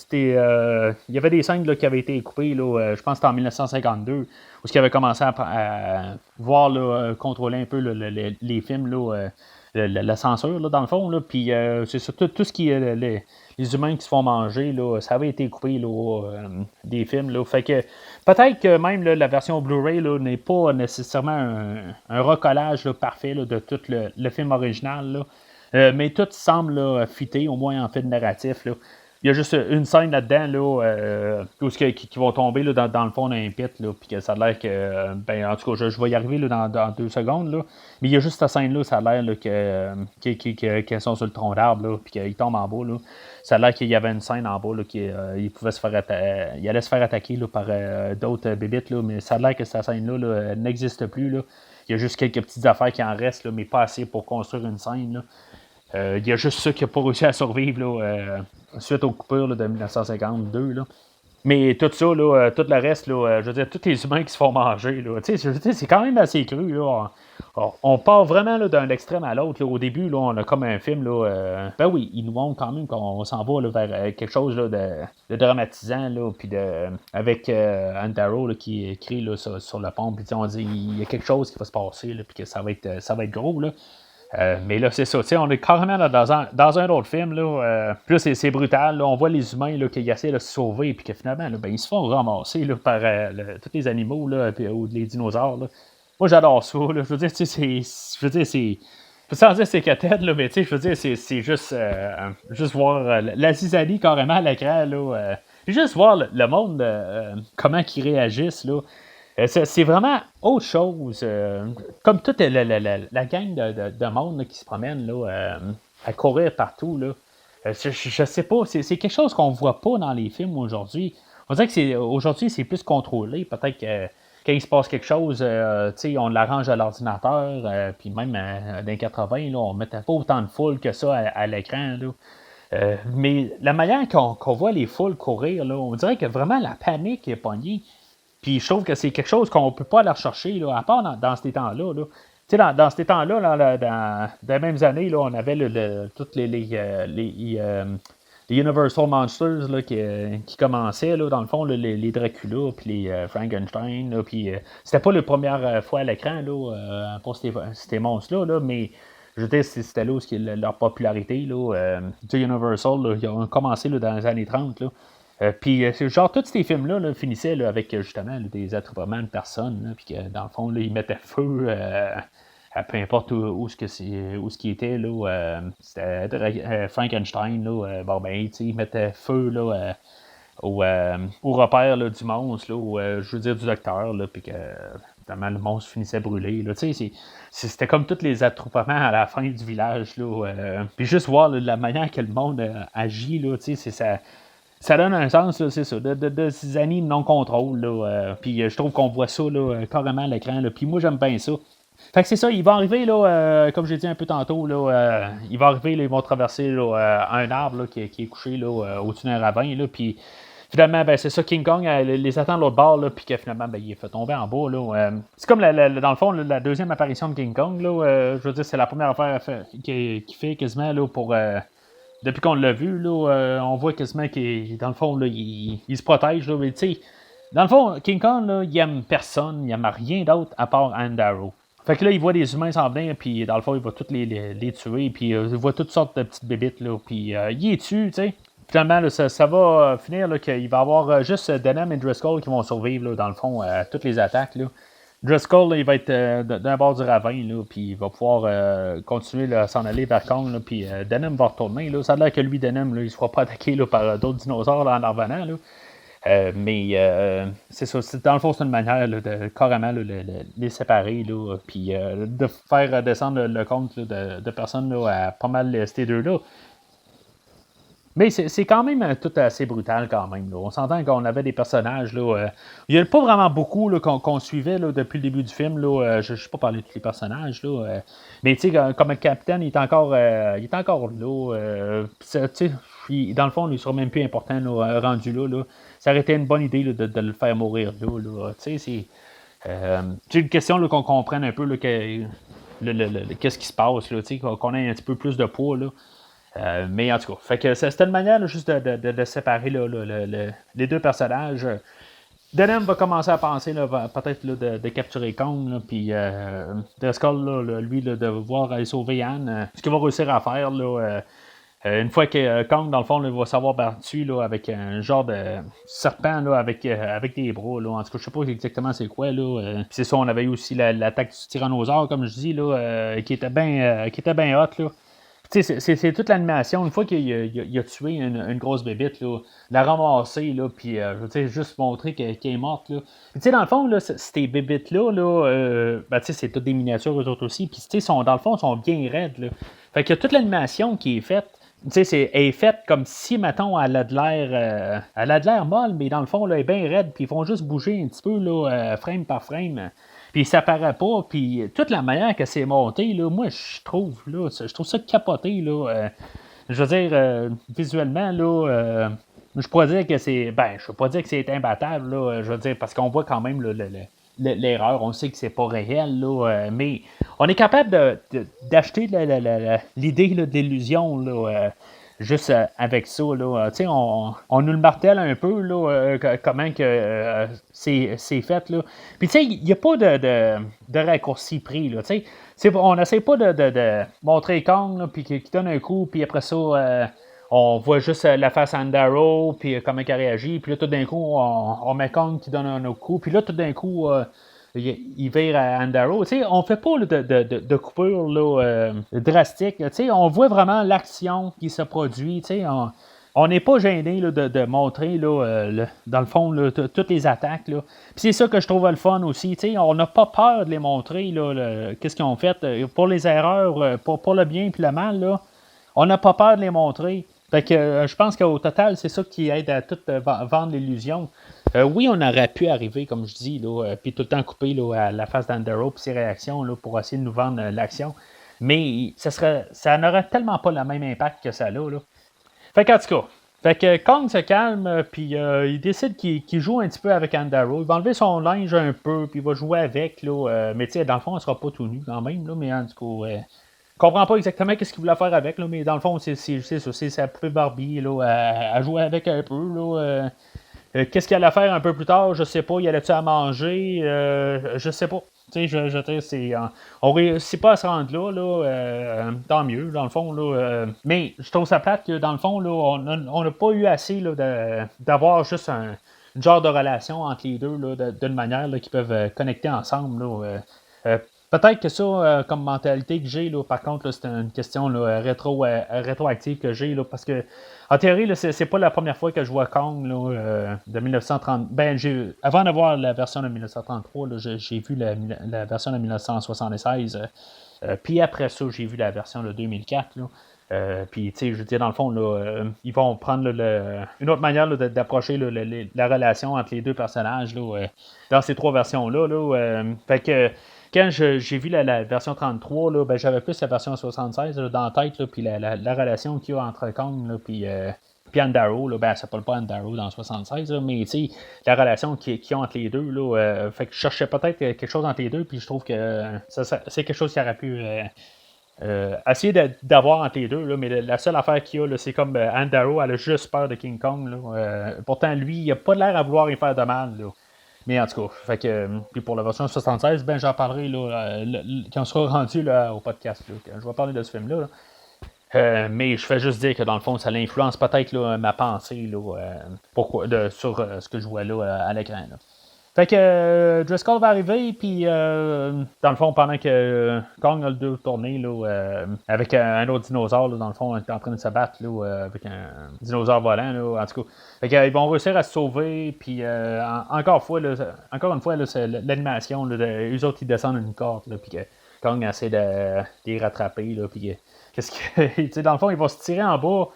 y avait des scènes là, qui avaient été coupées, là, je pense que c'était en 1952, où ils avaient commencé à voir, là, contrôler un peu là, les films, là, la censure, là, dans le fond. Là, puis c'est ça, tout ce qui est les humains qui se font manger, là, ça avait été coupé là, des films. Là, fait que peut-être que même là, la version Blu-ray là, n'est pas nécessairement un recollage là, parfait là, de tout le film original. Là. Mais tout semble là, fitter, au moins en fait de narratif. Là. Il y a juste une scène là-dedans là, où qui vont tomber là, dans le fond d'un pit, là, puis que ça a l'air que. Ben, en tout cas, je vais y arriver là, dans 2 secondes. Là, mais il y a juste cette scène-là, ça a l'air là, qu'elles sont sur le tronc d'arbre, là, puis qu'ils tombent en bas. Là. Ça a l'air qu'il y avait une scène en bas, là, il pouvait se faire il allait se faire attaquer là, par d'autres bébites, là, mais ça a l'air que cette scène-là là, n'existe plus. Là. Il y a juste quelques petites affaires qui en restent, là, mais pas assez pour construire une scène. Là. Il y a juste ça qui n'a pas réussi à survivre là, suite aux coupures là, de 1952. Là. Mais tout ça, là, tout le reste, là, je veux dire, tous les humains qui se font manger, là, je veux dire, c'est quand même assez cru. Là. On part vraiment là, d'un extrême à l'autre. Là. Au début, là, on a comme un film. Là, ben oui, il nous montre quand même qu'on s'en va là, vers quelque chose là, de dramatisant. Là, puis avec Anne Darrow là, qui écrit là, sur le pont. Puis on dit il y a quelque chose qui va se passer. Puis que ça va être gros. Là. Mais là, c'est ça. On est carrément dans un autre film. Là, puis là, c'est brutal. Là, on voit les humains là, qui essaient de se sauver. Puis que finalement, là, ben, ils se font ramasser là, par tous les animaux là, ou les dinosaures. Là. Moi, j'adore ça. Là. Je veux dire, c'est. Sans dire c'est cathède, là, mais je veux dire, c'est juste voir la zizanie carrément à l'écran. Puis juste voir le monde, comment ils réagissent. Là. C'est vraiment autre chose. Comme toute la gang de monde là, qui se promène là, à courir partout. Là. Je sais pas, c'est quelque chose qu'on voit pas dans les films aujourd'hui. On dirait que aujourd'hui, c'est plus contrôlé. Peut-être que quand il se passe quelque chose, on l'arrange à l'ordinateur. Puis même dans les 80, là, on ne mettait pas autant de foule que ça à l'écran. Là. Mais la manière qu'on voit les foules courir, là, on dirait que vraiment la panique est pognée. Puis je trouve que c'est quelque chose qu'on ne peut pas aller rechercher, là, à part dans ces temps-là. Là. Tu sais, dans ces temps-là, dans les mêmes années, là, on avait toutes les Universal Monsters là, qui commençaient, là, dans le fond, là, les Dracula, puis les Frankenstein. Là, puis c'était pas la première fois à l'écran là, pour ces monstres-là, là, mais je veux dire, c'était là où leur popularité. Là, Universal, là, ils ont commencé là, dans les années 30. Là. Puis, genre, tous ces films-là là, finissaient là, avec justement là, des attroupements de personnes. Puis que dans le fond, là, ils mettaient feu à peu importe où ce qui était. Là, c'était Frankenstein. Là, bon, ben, ils mettaient feu là, au repère là, du monstre, là, ou je veux dire du docteur. Là, puis que finalement, le monstre finissait brûlé. Là, c'était comme tous les attroupements à la fin du village. Là, puis juste voir là, la manière que le monde agit, là, c'est ça. Ça donne un sens, là, c'est ça, de zizanie non-contrôle. Puis je trouve qu'on voit ça là, carrément à l'écran. Puis moi, j'aime bien ça. Fait que c'est ça, il va arriver, là, comme j'ai dit un peu tantôt, là, il va arriver, là, ils vont traverser là, un arbre là, qui est couché là, au-dessus d'un ravin. Là, puis finalement, ben, c'est ça, King Kong les attend de l'autre bord, là, puis que finalement, ben, il est fait tomber en bas. Là, c'est comme, dans le fond, là, la deuxième apparition de King Kong. Là, je veux dire, c'est la première affaire qu'il fait quasiment là, pour... depuis qu'on l'a vu, là, on voit quasiment qu'il, dans le fond, là, il se protège. Là, mais tu sais, dans le fond, King Kong, là, il aime personne, il aime rien d'autre à part Anne Darrow. Fait que là, il voit des humains s'en venir, puis dans le fond, il va tous les tuer, puis il voit toutes sortes de petites bébites, là, puis il est tue, tu sais. Finalement, là, ça va finir là, qu'il va y avoir juste Denham et Driscoll qui vont survivre, là, dans le fond, à toutes les attaques. Là. Driscoll, là, il va être d'un bord du ravin, là, puis il va pouvoir continuer là, à s'en aller vers Kong, là, puis Denham va retourner. Là. Ça a l'air que lui, Denham, là, il ne se fera pas attaquer là, par d'autres dinosaures là, en revenant. Là. Mais c'est ça, dans le fond, c'est une manière là, de carrément là, les séparer, là, puis de faire descendre le compte là, de personnes là, à pas mal ces deux-là. Mais c'est quand même tout assez brutal quand même. Là. On s'entend qu'on avait des personnages. Là, il n'y a pas vraiment beaucoup là, qu'on suivait là, depuis le début du film. Là, je ne sais pas parler de tous les personnages. Là, mais tu sais, comme le capitaine, il est encore là. Dans le fond, il ne sera même plus important là, rendu là, là. Ça aurait été une bonne idée là, de le faire mourir là. C'est une question là, qu'on comprenne un peu là, qu'est-ce qui se passe. Là, qu'on ait un petit peu plus de poids. Là. Mais en tout cas, fait que c'était une manière là, juste de séparer là, les deux personnages. Denham va commencer à penser là, peut-être là, de capturer Kong, puis Driscoll, là, lui, là, de voir aller sauver Anne. Ce qu'il va réussir à faire, là, une fois que Kong, dans le fond, là, va s'avoir battu là, avec un genre de serpent là, avec des bras. Là. En tout cas, je sais pas exactement c'est quoi. Là. Puis c'est ça, on avait eu aussi l'attaque du tyrannosaure, comme je dis, là, qui était bien hot. Là. C'est toute l'animation. Une fois qu'il a tué une grosse bébite, là, la ramasser, là, puis je veux dire, juste montrer qu'elle est morte. Là. Puis, dans le fond, là, ces bébites-là, là, ben, c'est toutes des miniatures, eux autres aussi. Puis dans le fond, ils sont bien raides. Là. Fait que toute l'animation qui est faite, elle est faite comme si, mettons, elle a de l'air molle, mais dans le fond, là, elle est bien raide, puis ils font juste bouger un petit peu, là, frame par frame. Puis ça paraît pas, puis toute la manière que c'est monté, là, moi, je trouve ça capoté, là. Je veux dire, visuellement, là, je pourrais dire que je peux pas dire que c'est imbattable, là, je veux dire, parce qu'on voit quand même là, l'erreur, on sait que c'est pas réel, là, mais on est capable d'acheter l'idée là, de l'illusion, là, juste avec ça, là. On nous le martèle un peu, là, comment que c'est fait, là. Puis, il n'y a pas de raccourci pris, là, on n'essaie pas de montrer Kong, puis qui donne un coup, puis après ça, on voit juste la face à Andaro, puis comment il réagit, puis là, tout d'un coup, on met Kong qui donne un autre coup, puis là, tout d'un coup, il vire à Andaro. On fait pas là, de coupure là, drastique. Là, on voit vraiment l'action qui se produit. On n'est pas gêné là, de montrer, là, dans le fond, là, toutes les attaques. Puis c'est ça que je trouve le fun aussi. On n'a pas peur de les montrer, là, qu'est-ce qu'ils ont fait. Pour les erreurs, pour le bien et le mal, là, on n'a pas peur de les montrer. Fait que je pense qu'au total, c'est ça qui aide à tout vendre l'illusion. Oui, on aurait pu arriver, comme je dis, puis tout le temps couper là, à la face d'Andaro et ses réactions là, pour essayer de nous vendre l'action. Mais ça n'aurait tellement pas le même impact que ça a. Là. Fait qu'en tout cas, Kong se calme, puis il décide qu'il joue un petit peu avec Andaro. Il va enlever son linge un peu, puis il va jouer avec. Là, mais dans le fond, il ne sera pas tout nu quand même. Là, mais en tout cas, je comprends pas exactement ce qu'il voulait faire avec, là, mais dans le fond, c'est sa poupée Barbie là, à jouer avec un peu. Là, qu'est-ce qu'il allait faire un peu plus tard, je sais pas. Il allait-tu à manger, je sais pas. On réussit pas à se rendre là, tant mieux, dans le fond. Là, mais je trouve ça plate que, dans le fond, là, on n'a pas eu assez là, d'avoir juste un genre de relation entre les deux, là, d'une manière là, qui peuvent connecter ensemble. Là, peut-être que ça, comme mentalité que j'ai, là, par contre, là, c'est une question là, rétroactive que j'ai, là, parce que, en théorie, là, c'est pas la première fois que je vois Kong là, de 1930. Avant d'avoir la version de 1933, là, j'ai vu la version de 1976. Puis après ça, j'ai vu la version de 2004. Là. Puis, tu sais, je veux dire, dans le fond, là, ils vont prendre une autre manière là, d'approcher là, la relation entre les deux personnages là, dans ces trois versions-là. Là, fait que quand j'ai vu la version 33, là, ben, j'avais plus la version 76 là, dans la tête, là, puis la relation qu'il y a entre Kong puis Andaro, là, ben, ça s'appelle pas Andaro dans 76, là, mais la relation qu'ils ont entre les deux, là, fait que je cherchais peut-être quelque chose entre les deux, puis je trouve que c'est quelque chose qui aurait pu essayer d'avoir entre les deux, là, mais la seule affaire qu'il y a, là, c'est comme Andaro, elle a juste peur de King Kong. Là, pourtant, lui, il a pas l'air à vouloir y faire de mal. Là. Mais en tout cas, fait que, puis pour la version 76, ben j'en parlerai là, quand on sera rendu là, au podcast. Là, je vais parler de ce film-là. Mais je fais juste dire que dans le fond, ça l'influence peut-être là, ma pensée là, sur ce que je vois là à l'écran. Là. Fait que Driscoll va arriver, puis dans le fond, pendant que Kong a le deux tourné là, avec un autre dinosaure, là, dans le fond, il est en train de se battre là, avec un dinosaure volant, là, en tout cas. Fait que, ils vont réussir à se sauver, puis encore une fois, là, c'est l'animation, là, eux autres, ils descendent une corde, là, puis que Kong essaie de les rattraper, là, puis qu'est-ce que, dans le fond, ils vont se tirer en bas.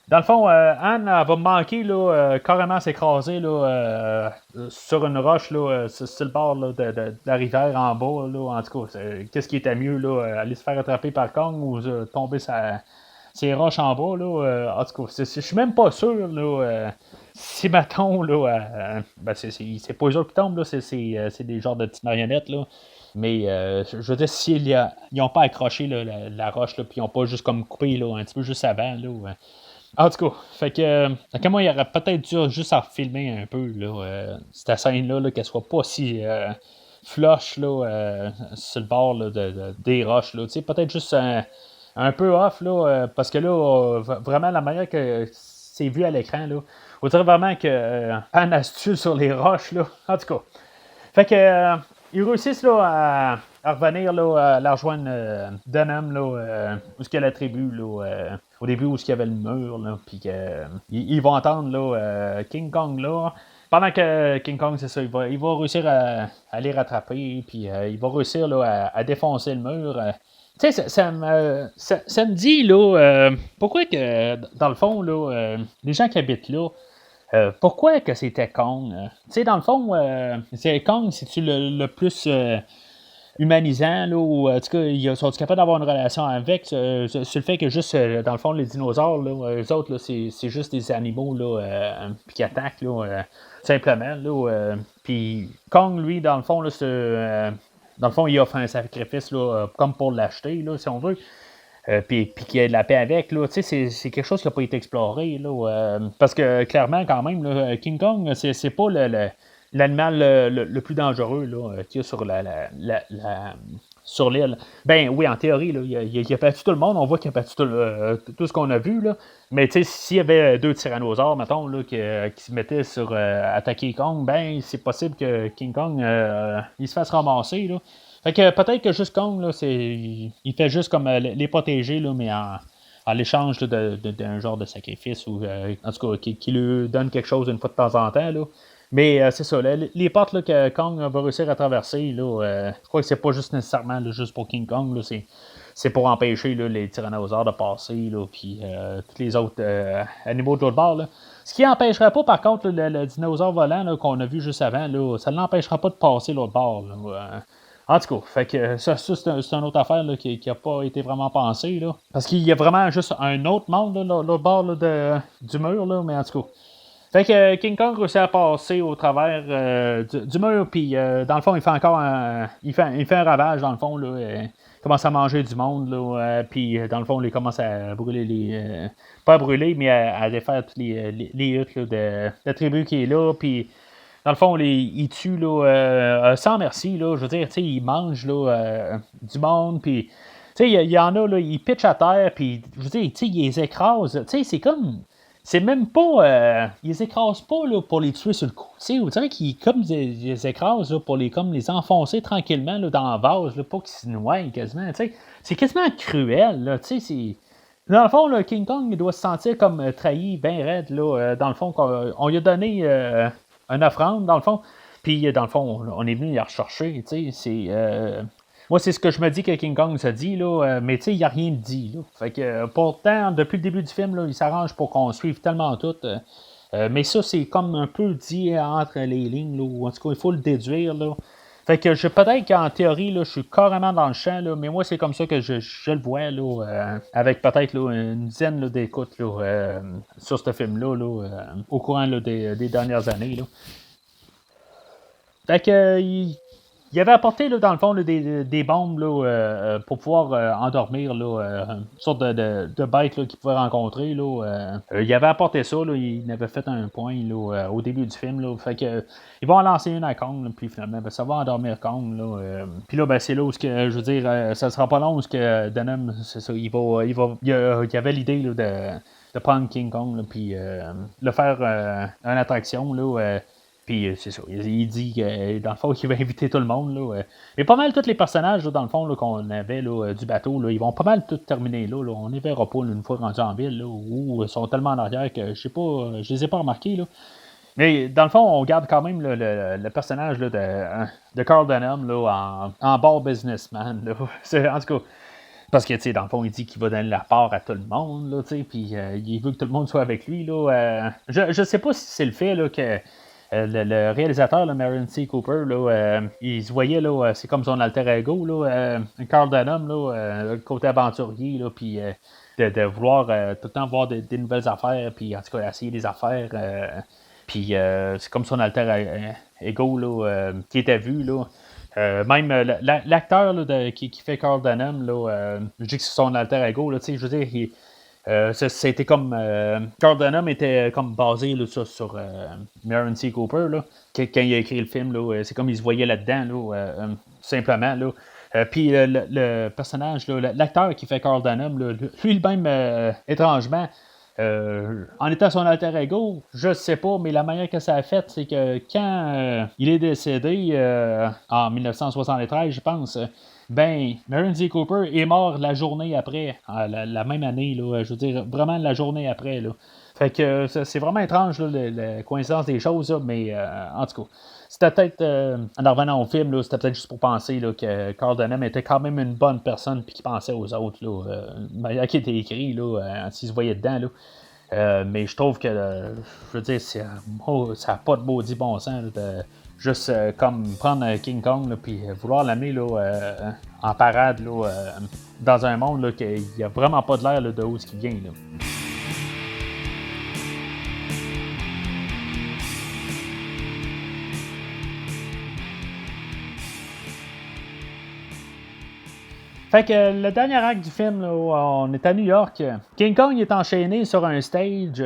Dans le fond, Anne elle va manquer là, carrément s'écraser là, sur une roche là, sur le bord là, de la rivière en bas. Là, en tout cas, qu'est-ce qui était mieux, là, aller se faire attraper par Kong ou tomber ces roches en bas? Là, en tout cas, je suis même pas sûr là, si mettons, là, ben c'est pas eux autres qui tombent, là, c'est des genres de petites marionnettes. Là. Mais je veux dire, s'ils n'ont pas accroché là, la roche, puis ils n'ont pas juste comme coupé là, un petit peu juste avant. Là, en tout cas, fait que moi, il aurait peut-être dû juste à filmer un peu là, cette scène-là, là, qu'elle soit pas si flush là, sur le bord là, des roches. Là, peut-être juste un peu off, là, parce que là, vraiment, la manière que c'est vu à l'écran, là, on dirait vraiment que Anne a se tue sur les roches. Là. En tout cas, fait que ils réussissent là, à revenir là, à la rejoindre Dunham, là, où est-ce qu'il y a la tribu, là, au début où est-ce qu'il y avait le mur, là, puis ils vont entendre là, King Kong, là. Pendant que King Kong, c'est ça, il va réussir à les rattraper, puis il va réussir là, à défoncer le mur. Tu sais, ça me dit, là, pourquoi que, dans le fond, là, les gens qui habitent là, pourquoi que c'était Kong? Tu sais, dans le fond, c'est Kong, c'est-tu le plus humanisant, là, ou en tout cas, ils sont capables d'avoir une relation avec, sur le fait que juste, dans le fond, les dinosaures, là, eux autres, là, c'est juste des animaux, là, puis qui attaquent, là, simplement, là, puis Kong, lui, dans le fond, là, dans le fond, il offre un sacrifice, là, comme pour l'acheter, là, si on veut. Puis qu'il y ait de la paix avec, là, tu sais, c'est quelque chose qui n'a pas été exploré, là, parce que clairement, quand même, là, King Kong, c'est pas l'animal le plus dangereux là, qu'il y a sur sur l'île. Ben oui, en théorie, là, il a battu tout le monde, on voit qu'il a battu tout ce qu'on a vu, là. Mais tu sais, s'il y avait deux tyrannosaures, mettons, là, qui se mettaient sur attaquer Kong, ben c'est possible que King Kong il se fasse ramasser, là. Fait que peut-être que juste Kong, là, il fait juste comme les protéger, là, mais en l'échange là, d'un genre de sacrifice ou en tout cas qui lui donne quelque chose une fois de temps en temps. Là. Mais c'est ça, là, les portes là, que Kong va réussir à traverser, là, je crois que c'est pas juste nécessairement là, juste pour King Kong, là, c'est pour empêcher là, les tyrannosaures de passer, là, puis tous les autres animaux de l'autre bord. Là. Ce qui n'empêcherait pas, par contre, là, le dinosaure volant là, qu'on a vu juste avant, là, ça ne l'empêchera pas de passer l'autre bord. Là. En tout cas, fait que ça c'est une autre affaire là, qui n'a pas été vraiment pensée. Là. Parce qu'il y a vraiment juste un autre monde, là, l'autre bord là, du mur, là, mais en tout cas. Fait que King Kong réussit à passer au travers du mur, puis dans le fond, il fait encore il fait un ravage, dans le fond, là. Il commence à manger du monde, là, puis dans le fond, il commence à brûler pas à brûler, mais à défaire toutes les huttes là, de la tribu qui est là, puis dans le fond, il tue là, sans merci, là, je veux dire, il mange là, du monde, puis il y en a, là, ils pitchent à terre, puis je veux dire, ils les écrasent, c'est comme... C'est même pas... ils les écrasent pas là, pour les tuer sur le coup. On dirait qu'ils comme ils les écrasent là, pour comme les enfoncer tranquillement là, dans la vase, là, pas qu'ils se noient quasiment. C'est quasiment cruel. Là, dans le fond, là, King Kong il doit se sentir comme trahi, bien raide. Là, dans le fond, on lui a donné une offrande, dans le fond. Puis, dans le fond, on est venu la rechercher. Moi, c'est ce que je me dis que King Kong se dit, là, mais il n'y a rien de dit. Là. Fait que, pourtant, depuis le début du film, là, il s'arrange pour qu'on suive tellement tout. Mais ça, c'est comme un peu dit entre les lignes, là, ou en tout cas, il faut le déduire. Là. Fait que peut-être qu'en théorie, là, je suis carrément dans le champ, là, mais moi, c'est comme ça que je le vois, là, avec peut-être là, une dizaine là, d'écoutes là, sur ce film-là, là, au courant là, des dernières années. Là. Fait que, il avait apporté, là, dans le fond, là, des bombes là, pour pouvoir endormir là, une sorte de bête là, qu'il pouvait rencontrer. Là, il avait apporté ça, là, il avait fait un point là, au début du film. Là, fait que, ils vont en lancer une à Kong, là, puis finalement, ben, ça va endormir Kong. Là, puis là, ben, c'est là où, je veux dire, ça sera pas long, où Dunham, c'est ça, il y avait l'idée là, de prendre King Kong, là, puis le faire une attraction, là, puis c'est ça, il dit que dans le fond qu'il va inviter tout le monde. Là, mais pas mal tous les personnages, là, dans le fond, là, qu'on avait là, du bateau, là, ils vont pas mal tout terminer là. On ne les verra pas là, une fois rendus en ville, là, où ils sont tellement en arrière que je sais pas, je les ai pas remarqués. Là. Mais dans le fond, on garde quand même là, le personnage là, de Carl Denham là, en bar businessman. Là. En tout cas, parce que, tu sais, dans le fond, il dit qu'il va donner la part à tout le monde, là, tu sais, puis il veut que tout le monde soit avec lui, là. Je sais pas si c'est le fait, là, que le réalisateur, là, Marion C. Cooper, là, il se voyait, là, c'est comme son alter ego, là, Carl Denham, là, le côté aventurier, là, puis de vouloir tout le temps voir des nouvelles affaires, puis en tout cas, essayer des affaires, puis c'est comme son alter ego, là, qui était vu, là. Même l'acteur là, qui fait Carl Denham, là, je dis que c'est son alter ego, là, je veux dire, c'était comme. Carl Denham était comme basé là, sur Marion C. Cooper, là, quand il a écrit le film, là, c'est comme il se voyait là-dedans, là, simplement. Là. Puis le personnage, là, l'acteur qui fait Carl Denham, là, lui-même, étrangement, En étant son alter ego, je sais pas, mais la manière que ça a fait, c'est que quand il est décédé en 1973, je pense, ben, Marion Z. Cooper est mort la journée après, la même année, là, je veux dire, vraiment la journée après. Là. Fait que c'est vraiment étrange, là, la coïncidence des choses, là, mais en tout cas. C'était peut-être, en revenant au film, là, c'était peut-être juste pour penser là, que Carl Denham était quand même une bonne personne puis qu'il pensait aux autres. Là, manière qui était écrit, là, s'il se voyait dedans. Là. Mais je trouve que, je veux dire, ça n'a pas de maudit bon sens là, de juste comme prendre King Kong là, puis vouloir l'amener là, en parade là, dans un monde là, qu'il n'y a vraiment pas de l'air là, de où il vient. Là. Fait que le dernier acte du film, là, où on est à New York. King Kong est enchaîné sur un stage.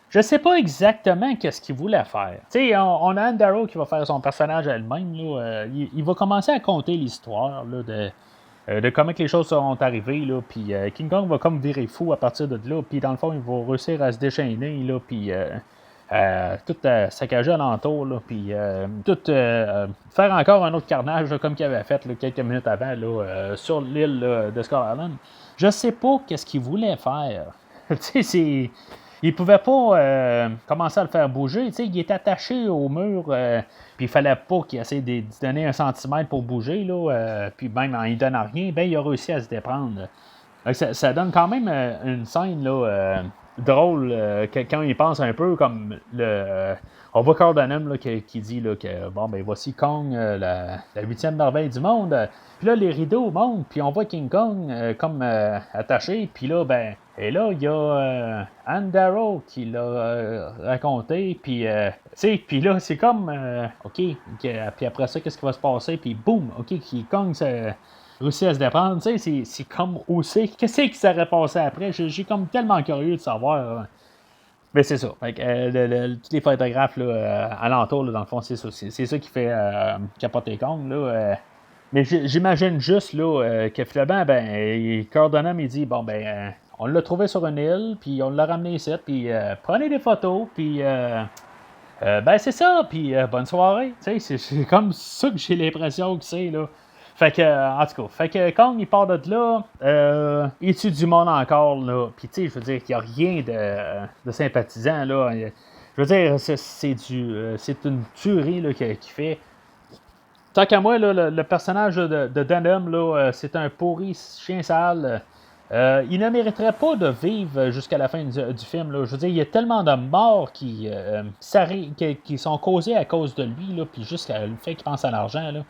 Je sais pas exactement qu'est-ce qu'il voulait faire. Tu sais, on a Anne Darrow qui va faire son personnage elle-même. Là, il va commencer à conter l'histoire là, de comment que les choses sont arrivées. Là, puis King Kong va comme virer fou à partir de là. Puis dans le fond, il va réussir à se déchaîner. Là, puis tout saccager alentour, là, puis tout faire encore un autre carnage là, comme qu'il avait fait là, quelques minutes avant là, sur l'île là, de Skull Island. Je sais pas qu'est-ce qu'il voulait faire. Tu sais, il pouvait pas commencer à le faire bouger. Tu sais, il est attaché au mur, puis il fallait pas qu'il essaie de donner un centimètre pour bouger, là, puis même en y donnant rien, ben il a réussi à se déprendre. Ça donne quand même une scène là, drôle quand il pense un peu comme on voit Carl Denham là, qui dit là, que bon ben voici Kong, la 8e merveille du monde. Puis là les rideaux montent, puis on voit King Kong comme attaché, puis là ben et là il y a Anne Darrow qui l'a raconté, puis puis là c'est comme ok, puis après ça qu'est-ce qui va se passer, puis boum, ok King Kong réussi à se déprendre, tu sais, c'est comme aussi. Qu'est-ce qui s'aurait passé après? J'ai comme tellement curieux de savoir. Mais c'est ça. Fait que, tous les photographes là, alentour, là, dans le fond, c'est ça. C'est ça qui fait capoter Kong. Là, mais j'imagine juste là, que finalement, ben, Carl Denham, il dit bon, ben, on l'a trouvé sur une île, puis on l'a ramené ici, puis prenez des photos, puis. Ben c'est ça, puis bonne soirée. Tu sais, c'est comme ça que j'ai l'impression que c'est là. Fait que, en tout cas, fait que Kong, il part de là, il tue du monde encore, là. Puis, tu sais, je veux dire qu'il n'y a rien de sympathisant, là. Je veux dire, c'est une tuerie, là, qu'il fait. Tant qu'à moi, là, le personnage de Dunham, là, c'est un pourri chien sale. Il ne mériterait pas de vivre jusqu'à la fin du film. Là. Je veux dire, il y a tellement de morts qui sont causées à cause de lui, là, puis juste le fait qu'il pense à l'argent. Là.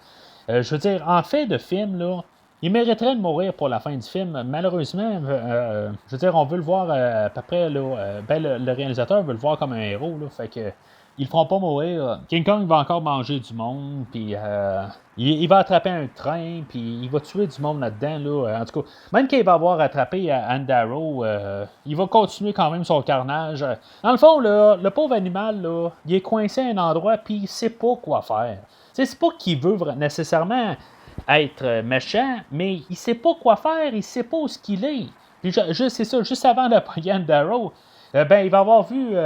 Je veux dire, en fait de film, là, il mériterait de mourir pour la fin du film. Malheureusement, je veux dire, on veut le voir à peu près, là, ben, le réalisateur veut le voir comme un héros, là, fait que ils le feront pas mourir. King Kong va encore manger du monde, puis il va attraper un train, puis il va tuer du monde là-dedans. Là. En tout cas, même qu'il va avoir attrapé Anne Darrow, il va continuer quand même son carnage. Dans le fond, là, le pauvre animal, là, il est coincé à un endroit, puis il sait pas quoi faire. C'est pas qu'il veut nécessairement être méchant, mais il sait pas quoi faire, il sait pas où ce qu'il est. Puis c'est ça, juste avant de pogner Anne Darrow, ben, il va avoir vu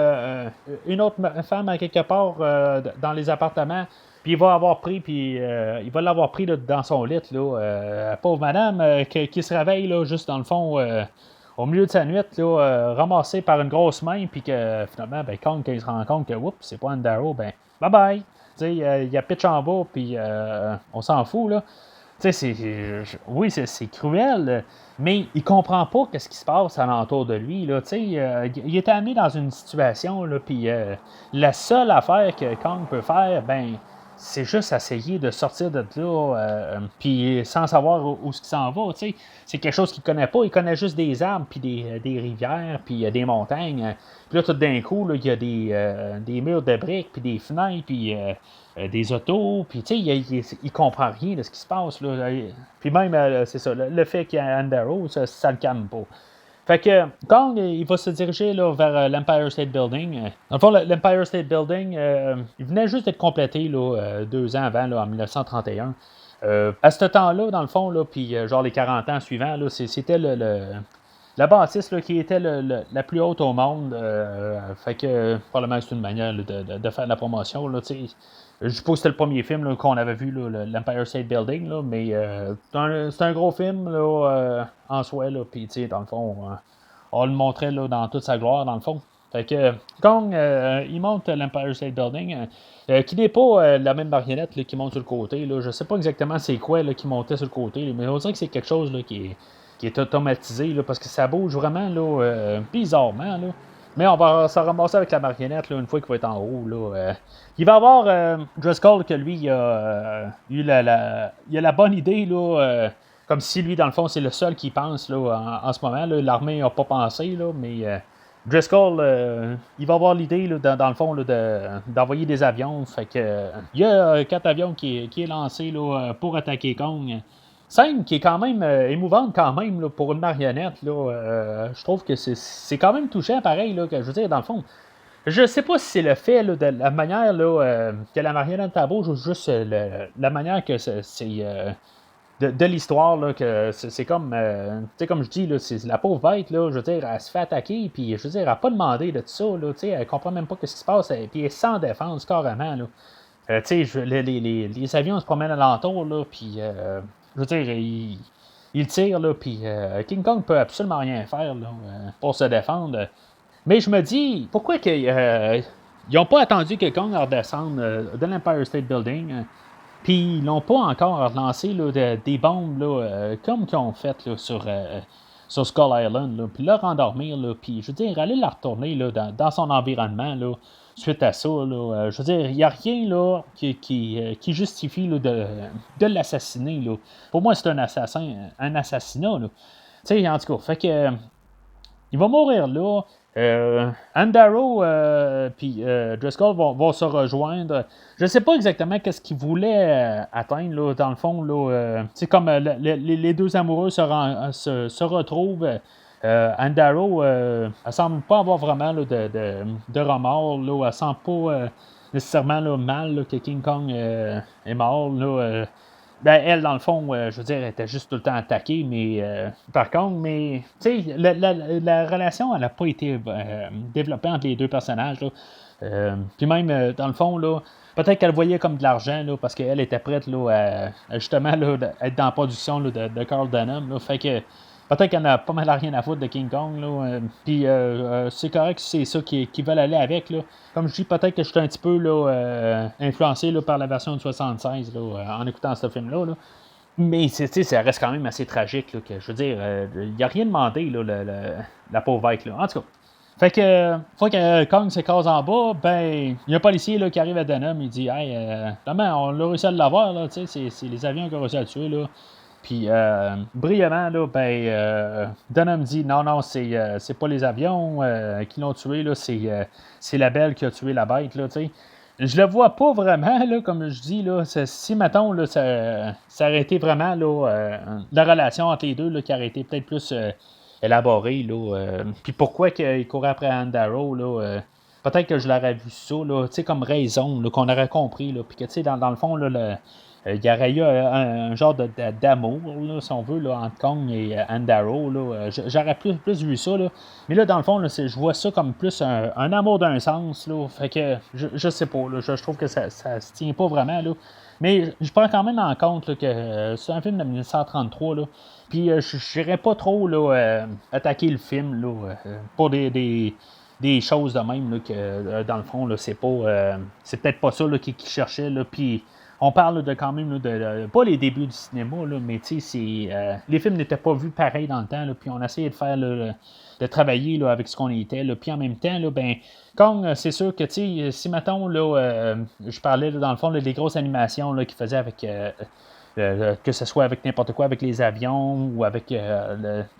une autre femme à quelque part dans les appartements, puis il va avoir pris, puis il va l'avoir pris là, dans son lit, là, pauvre madame qui se réveille là, juste dans le fond, au milieu de sa nuit, là, ramassée par une grosse main, puis que finalement, ben, quand il se rend compte que oups, c'est pas Anne Darrow, ben, bye bye. Il y a pitch en bas, puis on s'en fout, là. Tu sais, oui, c'est cruel, mais il comprend pas ce qui se passe alentour de lui. Là, il est amené dans une situation, puis la seule affaire que Kong peut faire, ben, c'est juste essayer de sortir de là, puis sans savoir où ce qu'il s'en va. T'sais. C'est quelque chose qu'il connaît pas. Il connaît juste des arbres, puis des rivières, puis des montagnes. Puis là, tout d'un coup, il y a des murs de briques, puis des fenêtres, puis des autos, puis tu sais, il comprend rien de ce qui se passe. Là. Puis même, c'est ça, le fait qu'il y a Anne Darrow, ça le calme pas. Fait que Kong, il va se diriger là, vers l'Empire State Building. Dans le fond, l'Empire State Building, il venait juste d'être complété là, 2 ans avant, là, en 1931. À ce temps-là, dans le fond, puis genre les 40 ans suivants, là, c'était la bâtisse là, qui était la plus haute au monde. Fait que probablement c'est une manière là, de faire de la promotion. Là, je suppose que c'était le premier film là, qu'on avait vu, là, l'Empire State Building, là, mais c'est un gros film là, en soi. Puis dans le fond, on le montrait là, dans toute sa gloire, dans le fond. Fait que Kong, il monte l'Empire State Building, qui n'est pas la même marionnette là, qui monte sur le côté. Là. Je sais pas exactement c'est quoi là, qui montait sur le côté, là, mais on dirait que c'est quelque chose là, qui est automatisé, là, parce que ça bouge vraiment là, bizarrement. Là. Mais on va s'en ramasser avec la marionnette là, une fois qu'il va être en haut. Là, il va y avoir Driscoll que lui, il a eu il a la bonne idée. Là, comme si lui, dans le fond, c'est le seul qui pense là, en ce moment. Là, l'armée n'a pas pensé, là, mais Driscoll, il va avoir l'idée là, dans le fond là, d'envoyer des avions. Fait que il y a 4 avions qui est lancé là, pour attaquer Kong. Scène qui est quand même émouvante quand même là, pour une marionnette. Là, je trouve que c'est quand même touchant pareil. Là, que, je veux dire, dans le fond, je sais pas si c'est le fait là, de la manière là, que la marionnette bouge ou juste la manière que c'est de l'histoire, là, que c'est comme, tu sais, comme je dis, là, c'est la pauvre bête, là, je veux dire, elle se fait attaquer, puis je veux dire, elle n'a pas demandé de tout ça, là, tu sais, elle comprend même pas ce qui se passe, puis elle est sans défense, carrément, là. Tu sais, les avions se promènent alentour, là, puis, je veux dire, ils tirent, là, puis King Kong peut absolument rien faire, là, pour se défendre. Mais je me dis, pourquoi qu'ils n'ont pas attendu que Kong redescende de l'Empire State Building, puis ils n'ont pas encore lancé là, des bombes là, comme qu'ils ont fait là, sur Skull Island, là, puis le rendormir, là, puis je veux dire, aller la retourner là, dans son environnement là, suite à ça. Là, je veux dire, il n'y a rien là, qui justifie là, de l'assassiner. Là. Pour moi, c'est un assassinat. Là. Tu sais, en tout cas, fait que il va mourir là. Andaro puis Driscoll vont se rejoindre. Je ne sais pas exactement qu'est-ce qu'ils voulaient atteindre là, dans le fond. C'est comme les deux amoureux se retrouvent. Andaro, elle semble pas avoir vraiment là, de remords. Là, elle sent pas nécessairement là, mal là, que King Kong est mort. Là, ben, elle, dans le fond, je veux dire, elle était juste tout le temps attaquée, mais par contre, mais tu sais, la relation, elle n'a pas été développée entre les deux personnages. Là. Puis même, dans le fond, là, peut-être qu'elle voyait comme de l'argent, là, parce qu'elle était prête là, justement là, être dans la production là, de Carl Denham. Là, fait que peut-être qu'elle n'a pas mal rien à foutre de King Kong. Là, puis c'est correct si c'est ça qu'ils veulent aller avec. Là. Comme je dis, peut-être que je suis un petit peu là, influencé là, par la version de 76 là, en écoutant ce film-là. Là. Mais ça reste quand même assez tragique. Là, que, je veux dire, il n'y a rien demandé, là, la pauvre bête. Là. En tout cas. Fait que, fois que Kong s'écrase en bas, ben, il y a un policier là, qui arrive à Denham, il dit hey, comment on a réussi à l'avoir, là, c'est les avions qui ont réussi à le tuer, là. Puis, brillamment, là, ben, Dunham dit non, c'est pas les avions qui l'ont tué, là, c'est la belle qui a tué la bête, là, tu sais. Je le vois pas vraiment, là, comme je dis, là, si, mettons, là, ça aurait été vraiment, là, la relation entre les deux, là, qui aurait été peut-être plus élaborée, là. Puis pourquoi qu'il courait après Andaro, là, peut-être que je l'aurais vu ça, là, tu sais, comme raison, là, qu'on aurait compris, là, puis que, tu sais, dans le fond, là, il y aurait eu un genre d'amour, là, si on veut, là, entre Kong et Andaro. Là. J'aurais plus vu ça. Là. Mais là, dans le fond, là, je vois ça comme plus un amour d'un sens. Là. Fait que je sais pas. Là, je trouve que ça se tient pas vraiment. Là. Mais je prends quand même en compte là, que c'est un film de 1933. Là. Puis je n'irais pas trop là, attaquer le film là, pour des choses de même là, que dans le fond, là, c'est pas c'est peut-être pas ça là, qu'il cherchait. Là, puis on parle de quand même là, pas les débuts du cinéma, là, mais les films n'étaient pas vus pareil dans le temps, là, puis on essayait de faire là, de travailler là, avec ce qu'on était, là, puis en même temps, là, ben, Kong, c'est sûr que si mettons là, je parlais là, dans le fond là, des grosses animations là, qu'ils faisaient avec que ce soit avec n'importe quoi, avec les avions ou avec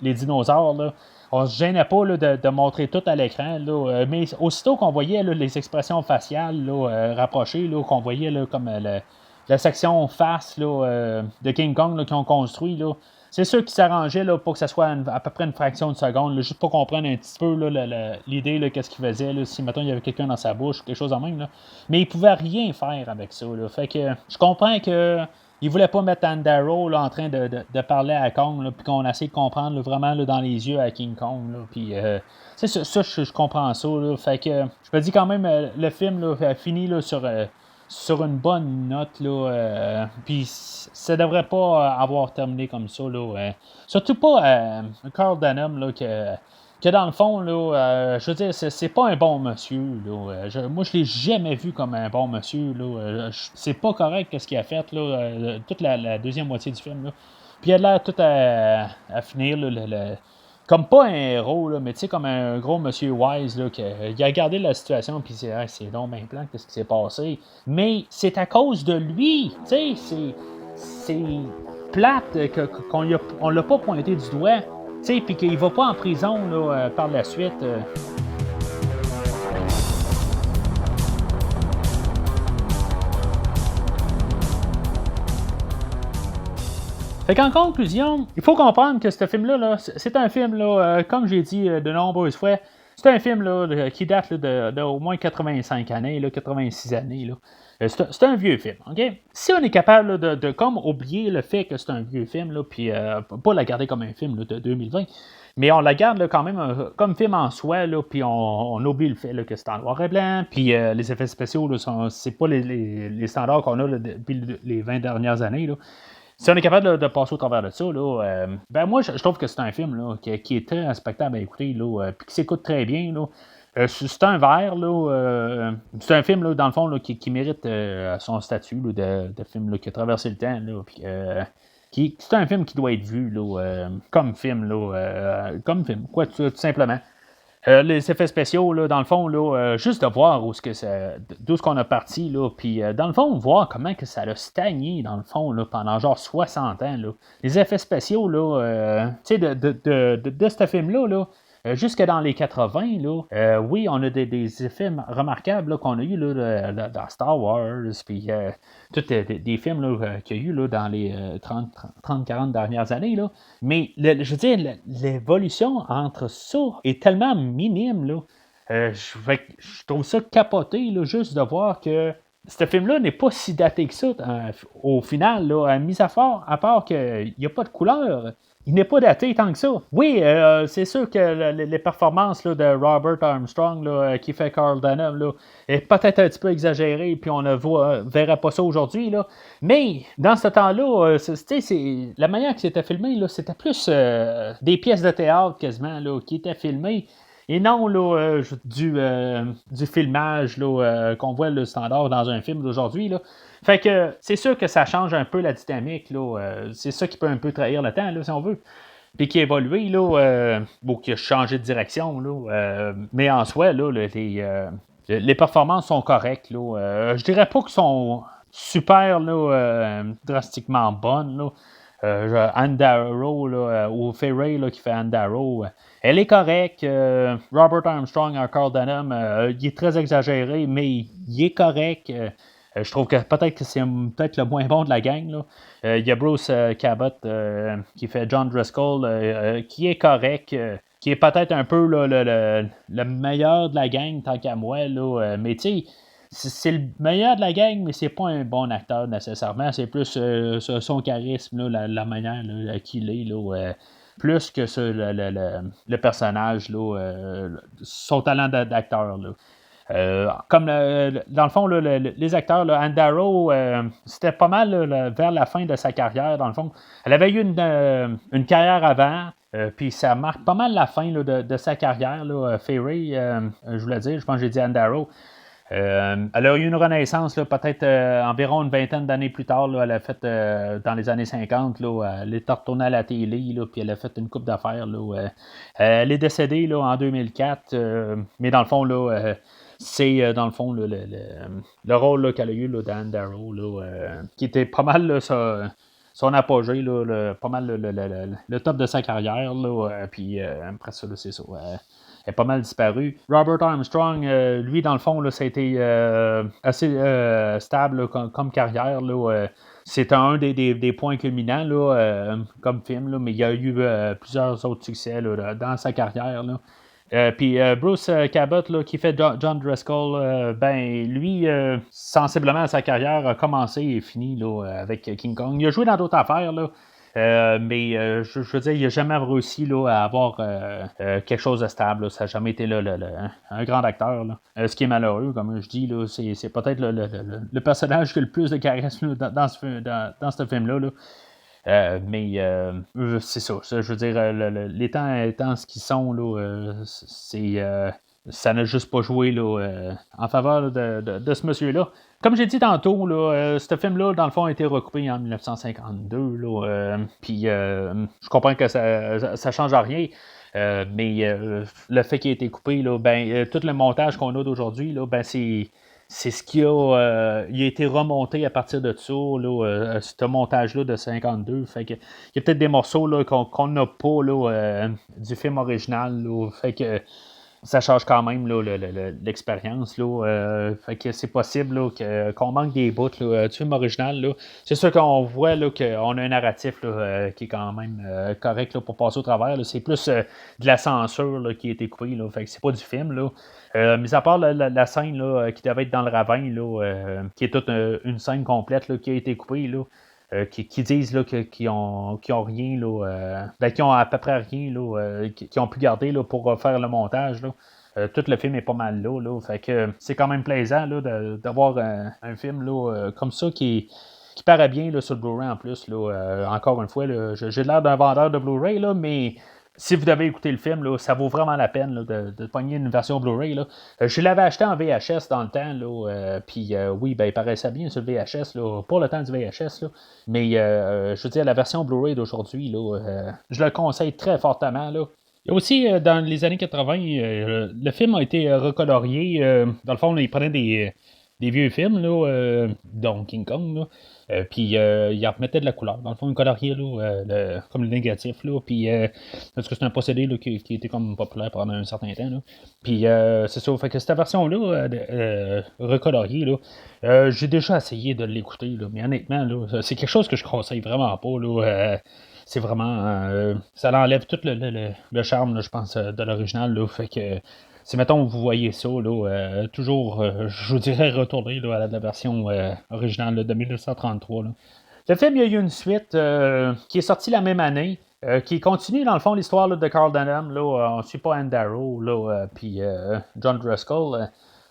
les dinosaures, là, on se gênait pas là, de montrer tout à l'écran, là, mais aussitôt qu'on voyait là, les expressions faciales là, rapprochées, là, qu'on voyait là, comme la section face là, de King Kong là, qu'ils ont construit, là, c'est sûr qu'ils s'arrangeaient là, pour que ça soit à peu près une fraction de seconde, là, juste pour comprendre un petit peu là, l'idée, là, qu'est-ce qu'il faisait, là, si maintenant il y avait quelqu'un dans sa bouche, quelque chose en même. Là. Mais ils ne pouvaient rien faire avec ça. Là. Fait que je comprends que il voulait pas mettre Anne Darrow là, en train de parler à Kong, là, puis qu'on essaie de comprendre là, vraiment là, dans les yeux à King Kong. Là, puis c'est ça, je comprends ça. Là, fait que je me dis quand même, le film là, finit là, sur une bonne note. Là, puis ça devrait pas avoir terminé comme ça. Là, surtout pas Carl Denham là, que dans le fond, là, je veux dire, c'est pas un bon monsieur. Là. Moi, je l'ai jamais vu comme un bon monsieur. Là. C'est pas correct ce qu'il a fait là, toute la deuxième moitié du film. Là. Puis il a l'air tout à finir. Là, comme pas un héros, là, mais tu sais, comme un gros monsieur wise, là, il a regardé la situation, puis c'est c'est donc bien plan, qu'est-ce qui s'est passé. Mais c'est à cause de lui, tu sais, c'est plate qu'on l'a pas pointé du doigt, tu sais, puis qu'il va pas en prison, là, par la suite. Fait qu'en conclusion, il faut comprendre que ce film-là, là, c'est un film, là, comme j'ai dit de nombreuses fois, c'est un film là, qui date là, de au moins 85 années, là, 86 années. Là. C'est un vieux film, OK? Si on est capable là, de comme oublier le fait que c'est un vieux film, là, puis pas la garder comme un film là, de 2020, mais on la garde là, quand même comme film en soi, là, puis on oublie le fait là, que c'est en noir et blanc, puis les effets spéciaux, là, c'est pas les standards qu'on a là, depuis les 20 dernières années. Là. Si on est capable de passer au travers de ça, là, ben moi, je trouve que c'est un film là, qui est très respectable à écouter, puis qui s'écoute très bien. Là. C'est un verre, là, c'est un film, là, dans le fond, là, qui mérite son statut là, de film là, qui a traversé le temps. Là, c'est un film qui doit être vu là, comme film, là, tout simplement. Les effets spéciaux, là, dans le fond, là, juste de voir d'où ce qu'on a parti, là, puis dans le fond, voir comment que ça a stagné, dans le fond, là, pendant genre 60 ans. Là. Les effets spéciaux, là, tu sais, de ce film-là, là, jusque dans les 80, là, oui, on a des effets remarquables là, qu'on a eu là, dans Star Wars, puis tous des films là, qu'il y a eu là, dans les 30-40 dernières années. Là. Mais je veux dire, l'évolution entre ça est tellement minime. Là. Je trouve ça capoté là, juste de voir que ce film-là n'est pas si daté que ça au final, là, mis à part qu'il n'y a pas de couleur. Il n'est pas daté tant que ça. Oui, c'est sûr que les performances là, de Robert Armstrong qui fait Carl Denham là, est peut-être un petit peu exagérées, puis on ne verrait pas ça aujourd'hui. Là. Mais dans ce temps-là, la manière que c'était filmé, là, c'était plus des pièces de théâtre quasiment là, qui étaient filmées. Et non là, du filmage là, qu'on voit le standard dans un film d'aujourd'hui. Là. Fait que c'est sûr que ça change un peu la dynamique. Là, c'est ça qui peut un peu trahir le temps, là, si on veut. Puis qui a évolué, là, qui a changé de direction. Là, mais en soi, là, les performances sont correctes. Là, je dirais pas qu'elles sont super là, drastiquement bonnes. Là. Anne Darrow, là, ou Ferray là, qui fait Anne Darrow, elle est correcte. Robert Armstrong en Carl Denham, il est très exagéré, mais il est correct. Je trouve que peut-être que c'est peut-être le moins bon de la gang. Il y a Bruce Cabot qui fait John Driscoll, qui est correct, qui est peut-être un peu là, le meilleur de la gang tant qu'à moi. Là, mais tu sais, c'est le meilleur de la gang, mais c'est pas un bon acteur nécessairement. C'est plus son charisme, là, la manière là, qu'il est. Là, plus que le personnage, là, son talent d'acteur. Là. Comme dans le fond, là, les acteurs, là, Anne Darrow, c'était pas mal là, vers la fin de sa carrière, dans le fond. Elle avait eu une carrière avant, puis ça marque pas mal la fin là, de sa carrière. Là, Ferry, je voulais dire, je pense que j'ai dit Anne Darrow. Elle a eu une renaissance, là, peut-être environ une vingtaine d'années plus tard. Là, elle a fait, dans les années 50, là, elle est retournée à la télé, là, puis elle a fait une coupe d'affaires. Là, elle est décédée là, en 2004, mais dans le fond, là, c'est dans le fond le rôle là, qu'elle a eu là, d'Anne Darrow, là, qui était pas mal là, son apogée, là, pas mal le top de sa carrière. Là, puis après ça, là, c'est ça. Est pas mal disparu. Robert Armstrong, lui, dans le fond, là, ça a été assez stable là, comme carrière. Là, c'est un des points culminants là, comme film, là, mais il y a eu plusieurs autres succès là, dans sa carrière. Là. Puis Bruce Cabot, là, qui fait John Driscoll, ben lui, sensiblement, sa carrière a commencé et fini là, avec King Kong. Il a joué dans d'autres affaires, là. Mais je veux dire, il n'a jamais réussi là, à avoir quelque chose de stable. Là. Ça n'a jamais été là, un grand acteur. Là. Ce qui est malheureux, comme je dis, là, c'est peut-être le personnage qui a le plus de charisme là, dans ce film-là. Là. Mais c'est ça. Je veux dire, les temps étant ce qu'ils sont, là, ça n'a juste pas joué là, en faveur de ce monsieur-là. Comme j'ai dit tantôt, là, ce film-là, dans le fond, a été recoupé en 1952. Puis je comprends que ça change rien. Mais le fait qu'il ait été coupé, là, ben, tout le montage qu'on a d'aujourd'hui, là, ben, c'est ce qui il a été remonté à partir de ça, là, ce montage-là de 52. Fait que, il y a peut-être des morceaux là, qu'on n'a pas là, du film original. Là, fait que ça change quand même là, l'expérience. Là, fait que c'est possible là, qu'on manque des bouts là, du film original. Là. C'est sûr qu'on voit là, qu'on a un narratif là, qui est quand même correct là, pour passer au travers. Là. C'est plus de la censure là, qui a été coupée. Là. Fait que c'est pas du film. Là. Mis à part la scène là, qui devait être dans le ravin, là, qui est toute une scène complète là, qui a été coupée. Là. Qui disent là, qu'ils ont rien, là, ben, qui ont à peu près rien, là, qui ont pu garder là, pour faire le montage. Là. Tout le film est pas mal là. Fait que c'est quand même plaisant là, d'avoir un film là, comme ça qui paraît bien là, sur le Blu-ray en plus. Là, encore une fois, là, j'ai l'air d'un vendeur de Blu-ray, là, mais si vous devez écouter le film, là, ça vaut vraiment la peine là, de pogner une version Blu-ray. Là. Je l'avais acheté en VHS dans le temps, puis oui, ben, il paraissait bien sur le VHS, là, pour le temps du VHS. Là. Mais je veux dire, la version Blu-ray d'aujourd'hui, là, je le conseille très fortement. Là. Il y a aussi, dans les années 80, le film a été recolorié. Dans le fond, là, il prenait des vieux films, là, dont King Kong, là. Puis il en remettait de la couleur. Dans le fond, il coloriait là, comme le négatif. Là, puis parce que c'est un procédé là, qui était comme populaire pendant un certain temps. Là. Puis c'est ça. Fait que cette version-là, recoloriée, là, j'ai déjà essayé de l'écouter, là, mais honnêtement, là, c'est quelque chose que je conseille vraiment pas. Là, c'est vraiment. Ça enlève tout le charme, là, je pense, de l'original. Là, fait que. Si, mettons, vous voyez ça, là, toujours, je vous dirais retourner là, à la version originale là, de 1933. Là. Le film, il y a eu une suite qui est sortie la même année, qui continue, dans le fond, l'histoire là, de Carl Denham. Là, on ne suit pas Anne Darrow, puis John Driscoll.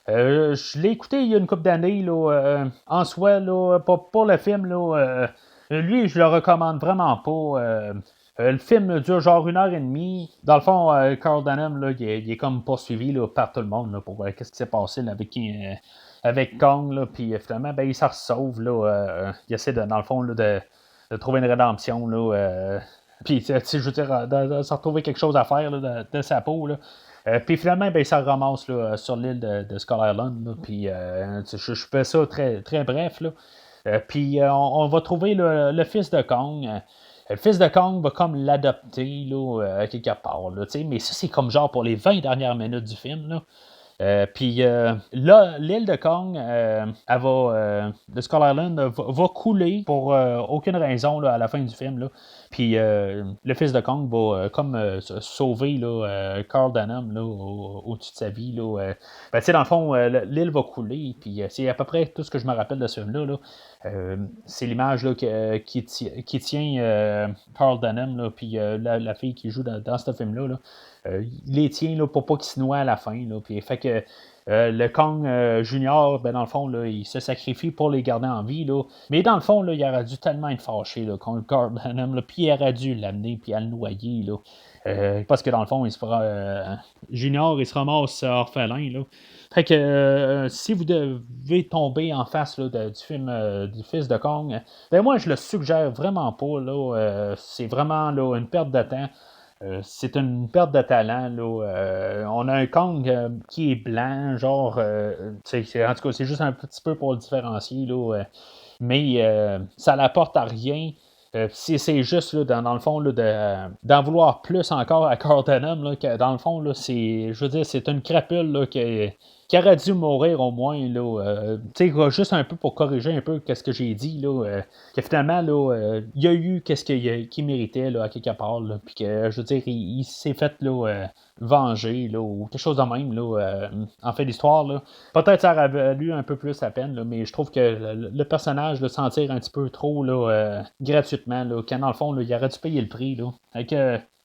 Je l'ai écouté il y a une couple d'années, là, en soi, là, pour le film, là, lui, je le recommande vraiment pas. Le film dure genre 1 heure et demie. Dans le fond, Carl Denham, là, il est comme poursuivi là, par tout le monde là, pour voir qu'est-ce qui s'est passé là, avec Kong. Là, puis finalement, ben, il s'en sauve. Là, il essaie, dans le fond, là, de trouver une rédemption. Là, puis, je veux dire, de se retrouver quelque chose à faire là, de sa peau. Là. Puis finalement, ben, il s'en ramasse là, sur l'île de Skull Island. Là, puis je fais ça très, très bref. Là. Puis on va trouver le fils de Kong. Le fils de Kong va comme l'adopter là, quelque part. Là, mais ça, c'est comme genre pour les 20 dernières minutes du film. Là. Puis là, l'île de Kong, de Skull Island, va couler pour aucune raison là, à la fin du film. Là. Puis le fils de Kong va sauver là, Carl Denham là, au-dessus de sa vie. Là, ben, dans le fond, l'île va couler. Puis c'est à peu près tout ce que je me rappelle de ce film-là. Là. C'est l'image là, qui tient Carl Denham, là, puis la fille qui joue dans ce film-là. Là. Il les tient là, pour pas qu'ils se noient à la fin. Là, puis fait que le Kong Junior, ben, dans le fond, là, il se sacrifie pour les garder en vie. Là. Mais dans le fond, là, il aurait dû tellement être fâché là, contre Carl Denham, là, puis il aurait dû l'amener puis à le noyer. Là. Parce que dans le fond, Junior, il se ramasse orphelin. Là. Fait que si vous devez tomber en face là, du film du fils de Kong, ben moi je le suggère vraiment pas. Là, c'est vraiment là, une perte de temps. C'est une perte de talent. Là. On a un Kong qui est blanc, genre. En tout cas, c'est juste un petit peu pour le différencier. Là, mais ça n'apporte à rien. C'est juste, là, dans le fond, là, d'en vouloir plus encore à Carl Denham, là, que dans le fond, là, je veux dire, c'est une crapule là, qui aurait dû mourir au moins, là, juste un peu pour corriger un peu ce que j'ai dit, là, que finalement, là, il y a eu qu'est-ce qu'il méritait, là, à quelque part, là, puis que, je veux dire, il s'est fait, là, venger, là, ou quelque chose de même, là, en fait d'histoire, là. Peut-être ça aurait valu un peu plus la peine, là, mais je trouve que le personnage, là, s'en tire un petit peu trop, là, gratuitement, là, quand dans le fond, là, il aurait dû payer le prix, là, avec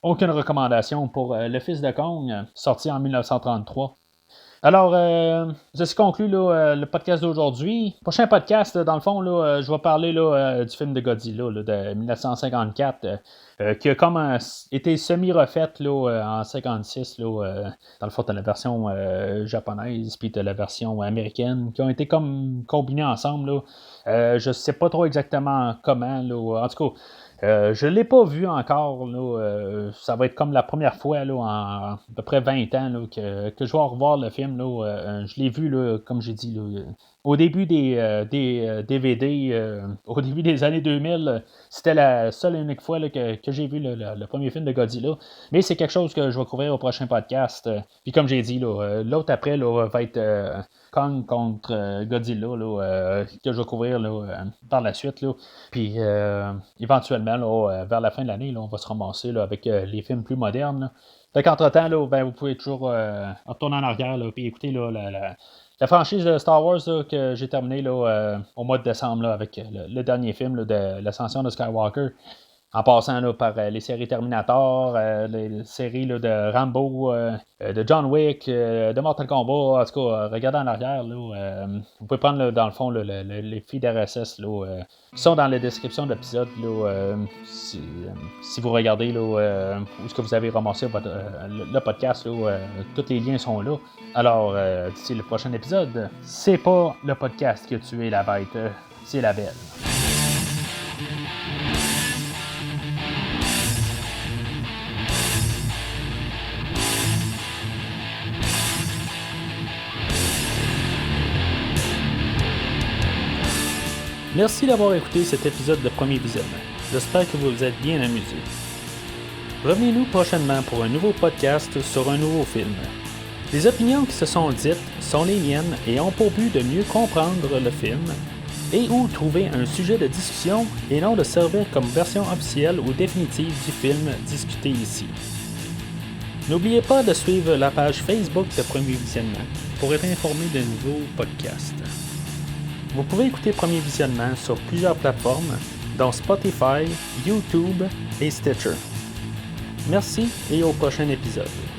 aucune recommandation pour Le Fils de Kong, sorti en 1933. Alors, ceci conclut là, le podcast d'aujourd'hui. Prochain podcast, dans le fond, là, je vais parler là, du film de Godzilla là, de 1954, qui a comme été semi-refait là, en 56. Là, dans le fond, de la version japonaise puis de la version américaine, qui ont été comme combinées ensemble. Là. Je sais pas trop exactement comment. Là, en tout cas, je ne l'ai pas vu encore. Là, ça va être comme la première fois là, en à peu près 20 ans là, que je vais revoir le film. Là, je l'ai vu, là, comme j'ai dit, là, au début des DVD, au début des années 2000. C'était la seule et unique fois là, que j'ai vu le premier film de Godzilla. Mais c'est quelque chose que je vais couvrir au prochain podcast. Puis comme j'ai dit, là, l'autre après là, va être Kong contre Godzilla, là, que je vais couvrir là, par la suite. Là. Puis éventuellement, là, vers la fin de l'année, là, on va se ramasser là, avec les films plus modernes. Là. Fait qu'entre-temps, là, ben, vous pouvez toujours retourner en arrière et écouter là, la franchise de Star Wars là, que j'ai terminée là, au mois de décembre là, avec le dernier film là, de l'ascension de Skywalker. En passant là, par les séries Terminator, les séries là, de Rambo, de John Wick, de Mortal Kombat, en tout cas, regardez en arrière. Là, vous pouvez prendre là, dans le fond là, les feeds RSS là, qui sont dans la description de l'épisode. Si vous regardez là, où est-ce que vous avez ramassé le podcast, là, tous les liens sont là. Alors, d'ici le prochain épisode, c'est pas le podcast qui a tué la bête, c'est la belle. Merci d'avoir écouté cet épisode de Premier Visionnement. J'espère que vous vous êtes bien amusés. Revenez-nous prochainement pour un nouveau podcast sur un nouveau film. Les opinions qui se sont dites sont les miennes et ont pour but de mieux comprendre le film et ou trouver un sujet de discussion et non de servir comme version officielle ou définitive du film discuté ici. N'oubliez pas de suivre la page Facebook de Premier Visionnement pour être informé de nouveaux podcasts. Vous pouvez écouter Premier Visionnement sur plusieurs plateformes, dont Spotify, YouTube et Stitcher. Merci et au prochain épisode.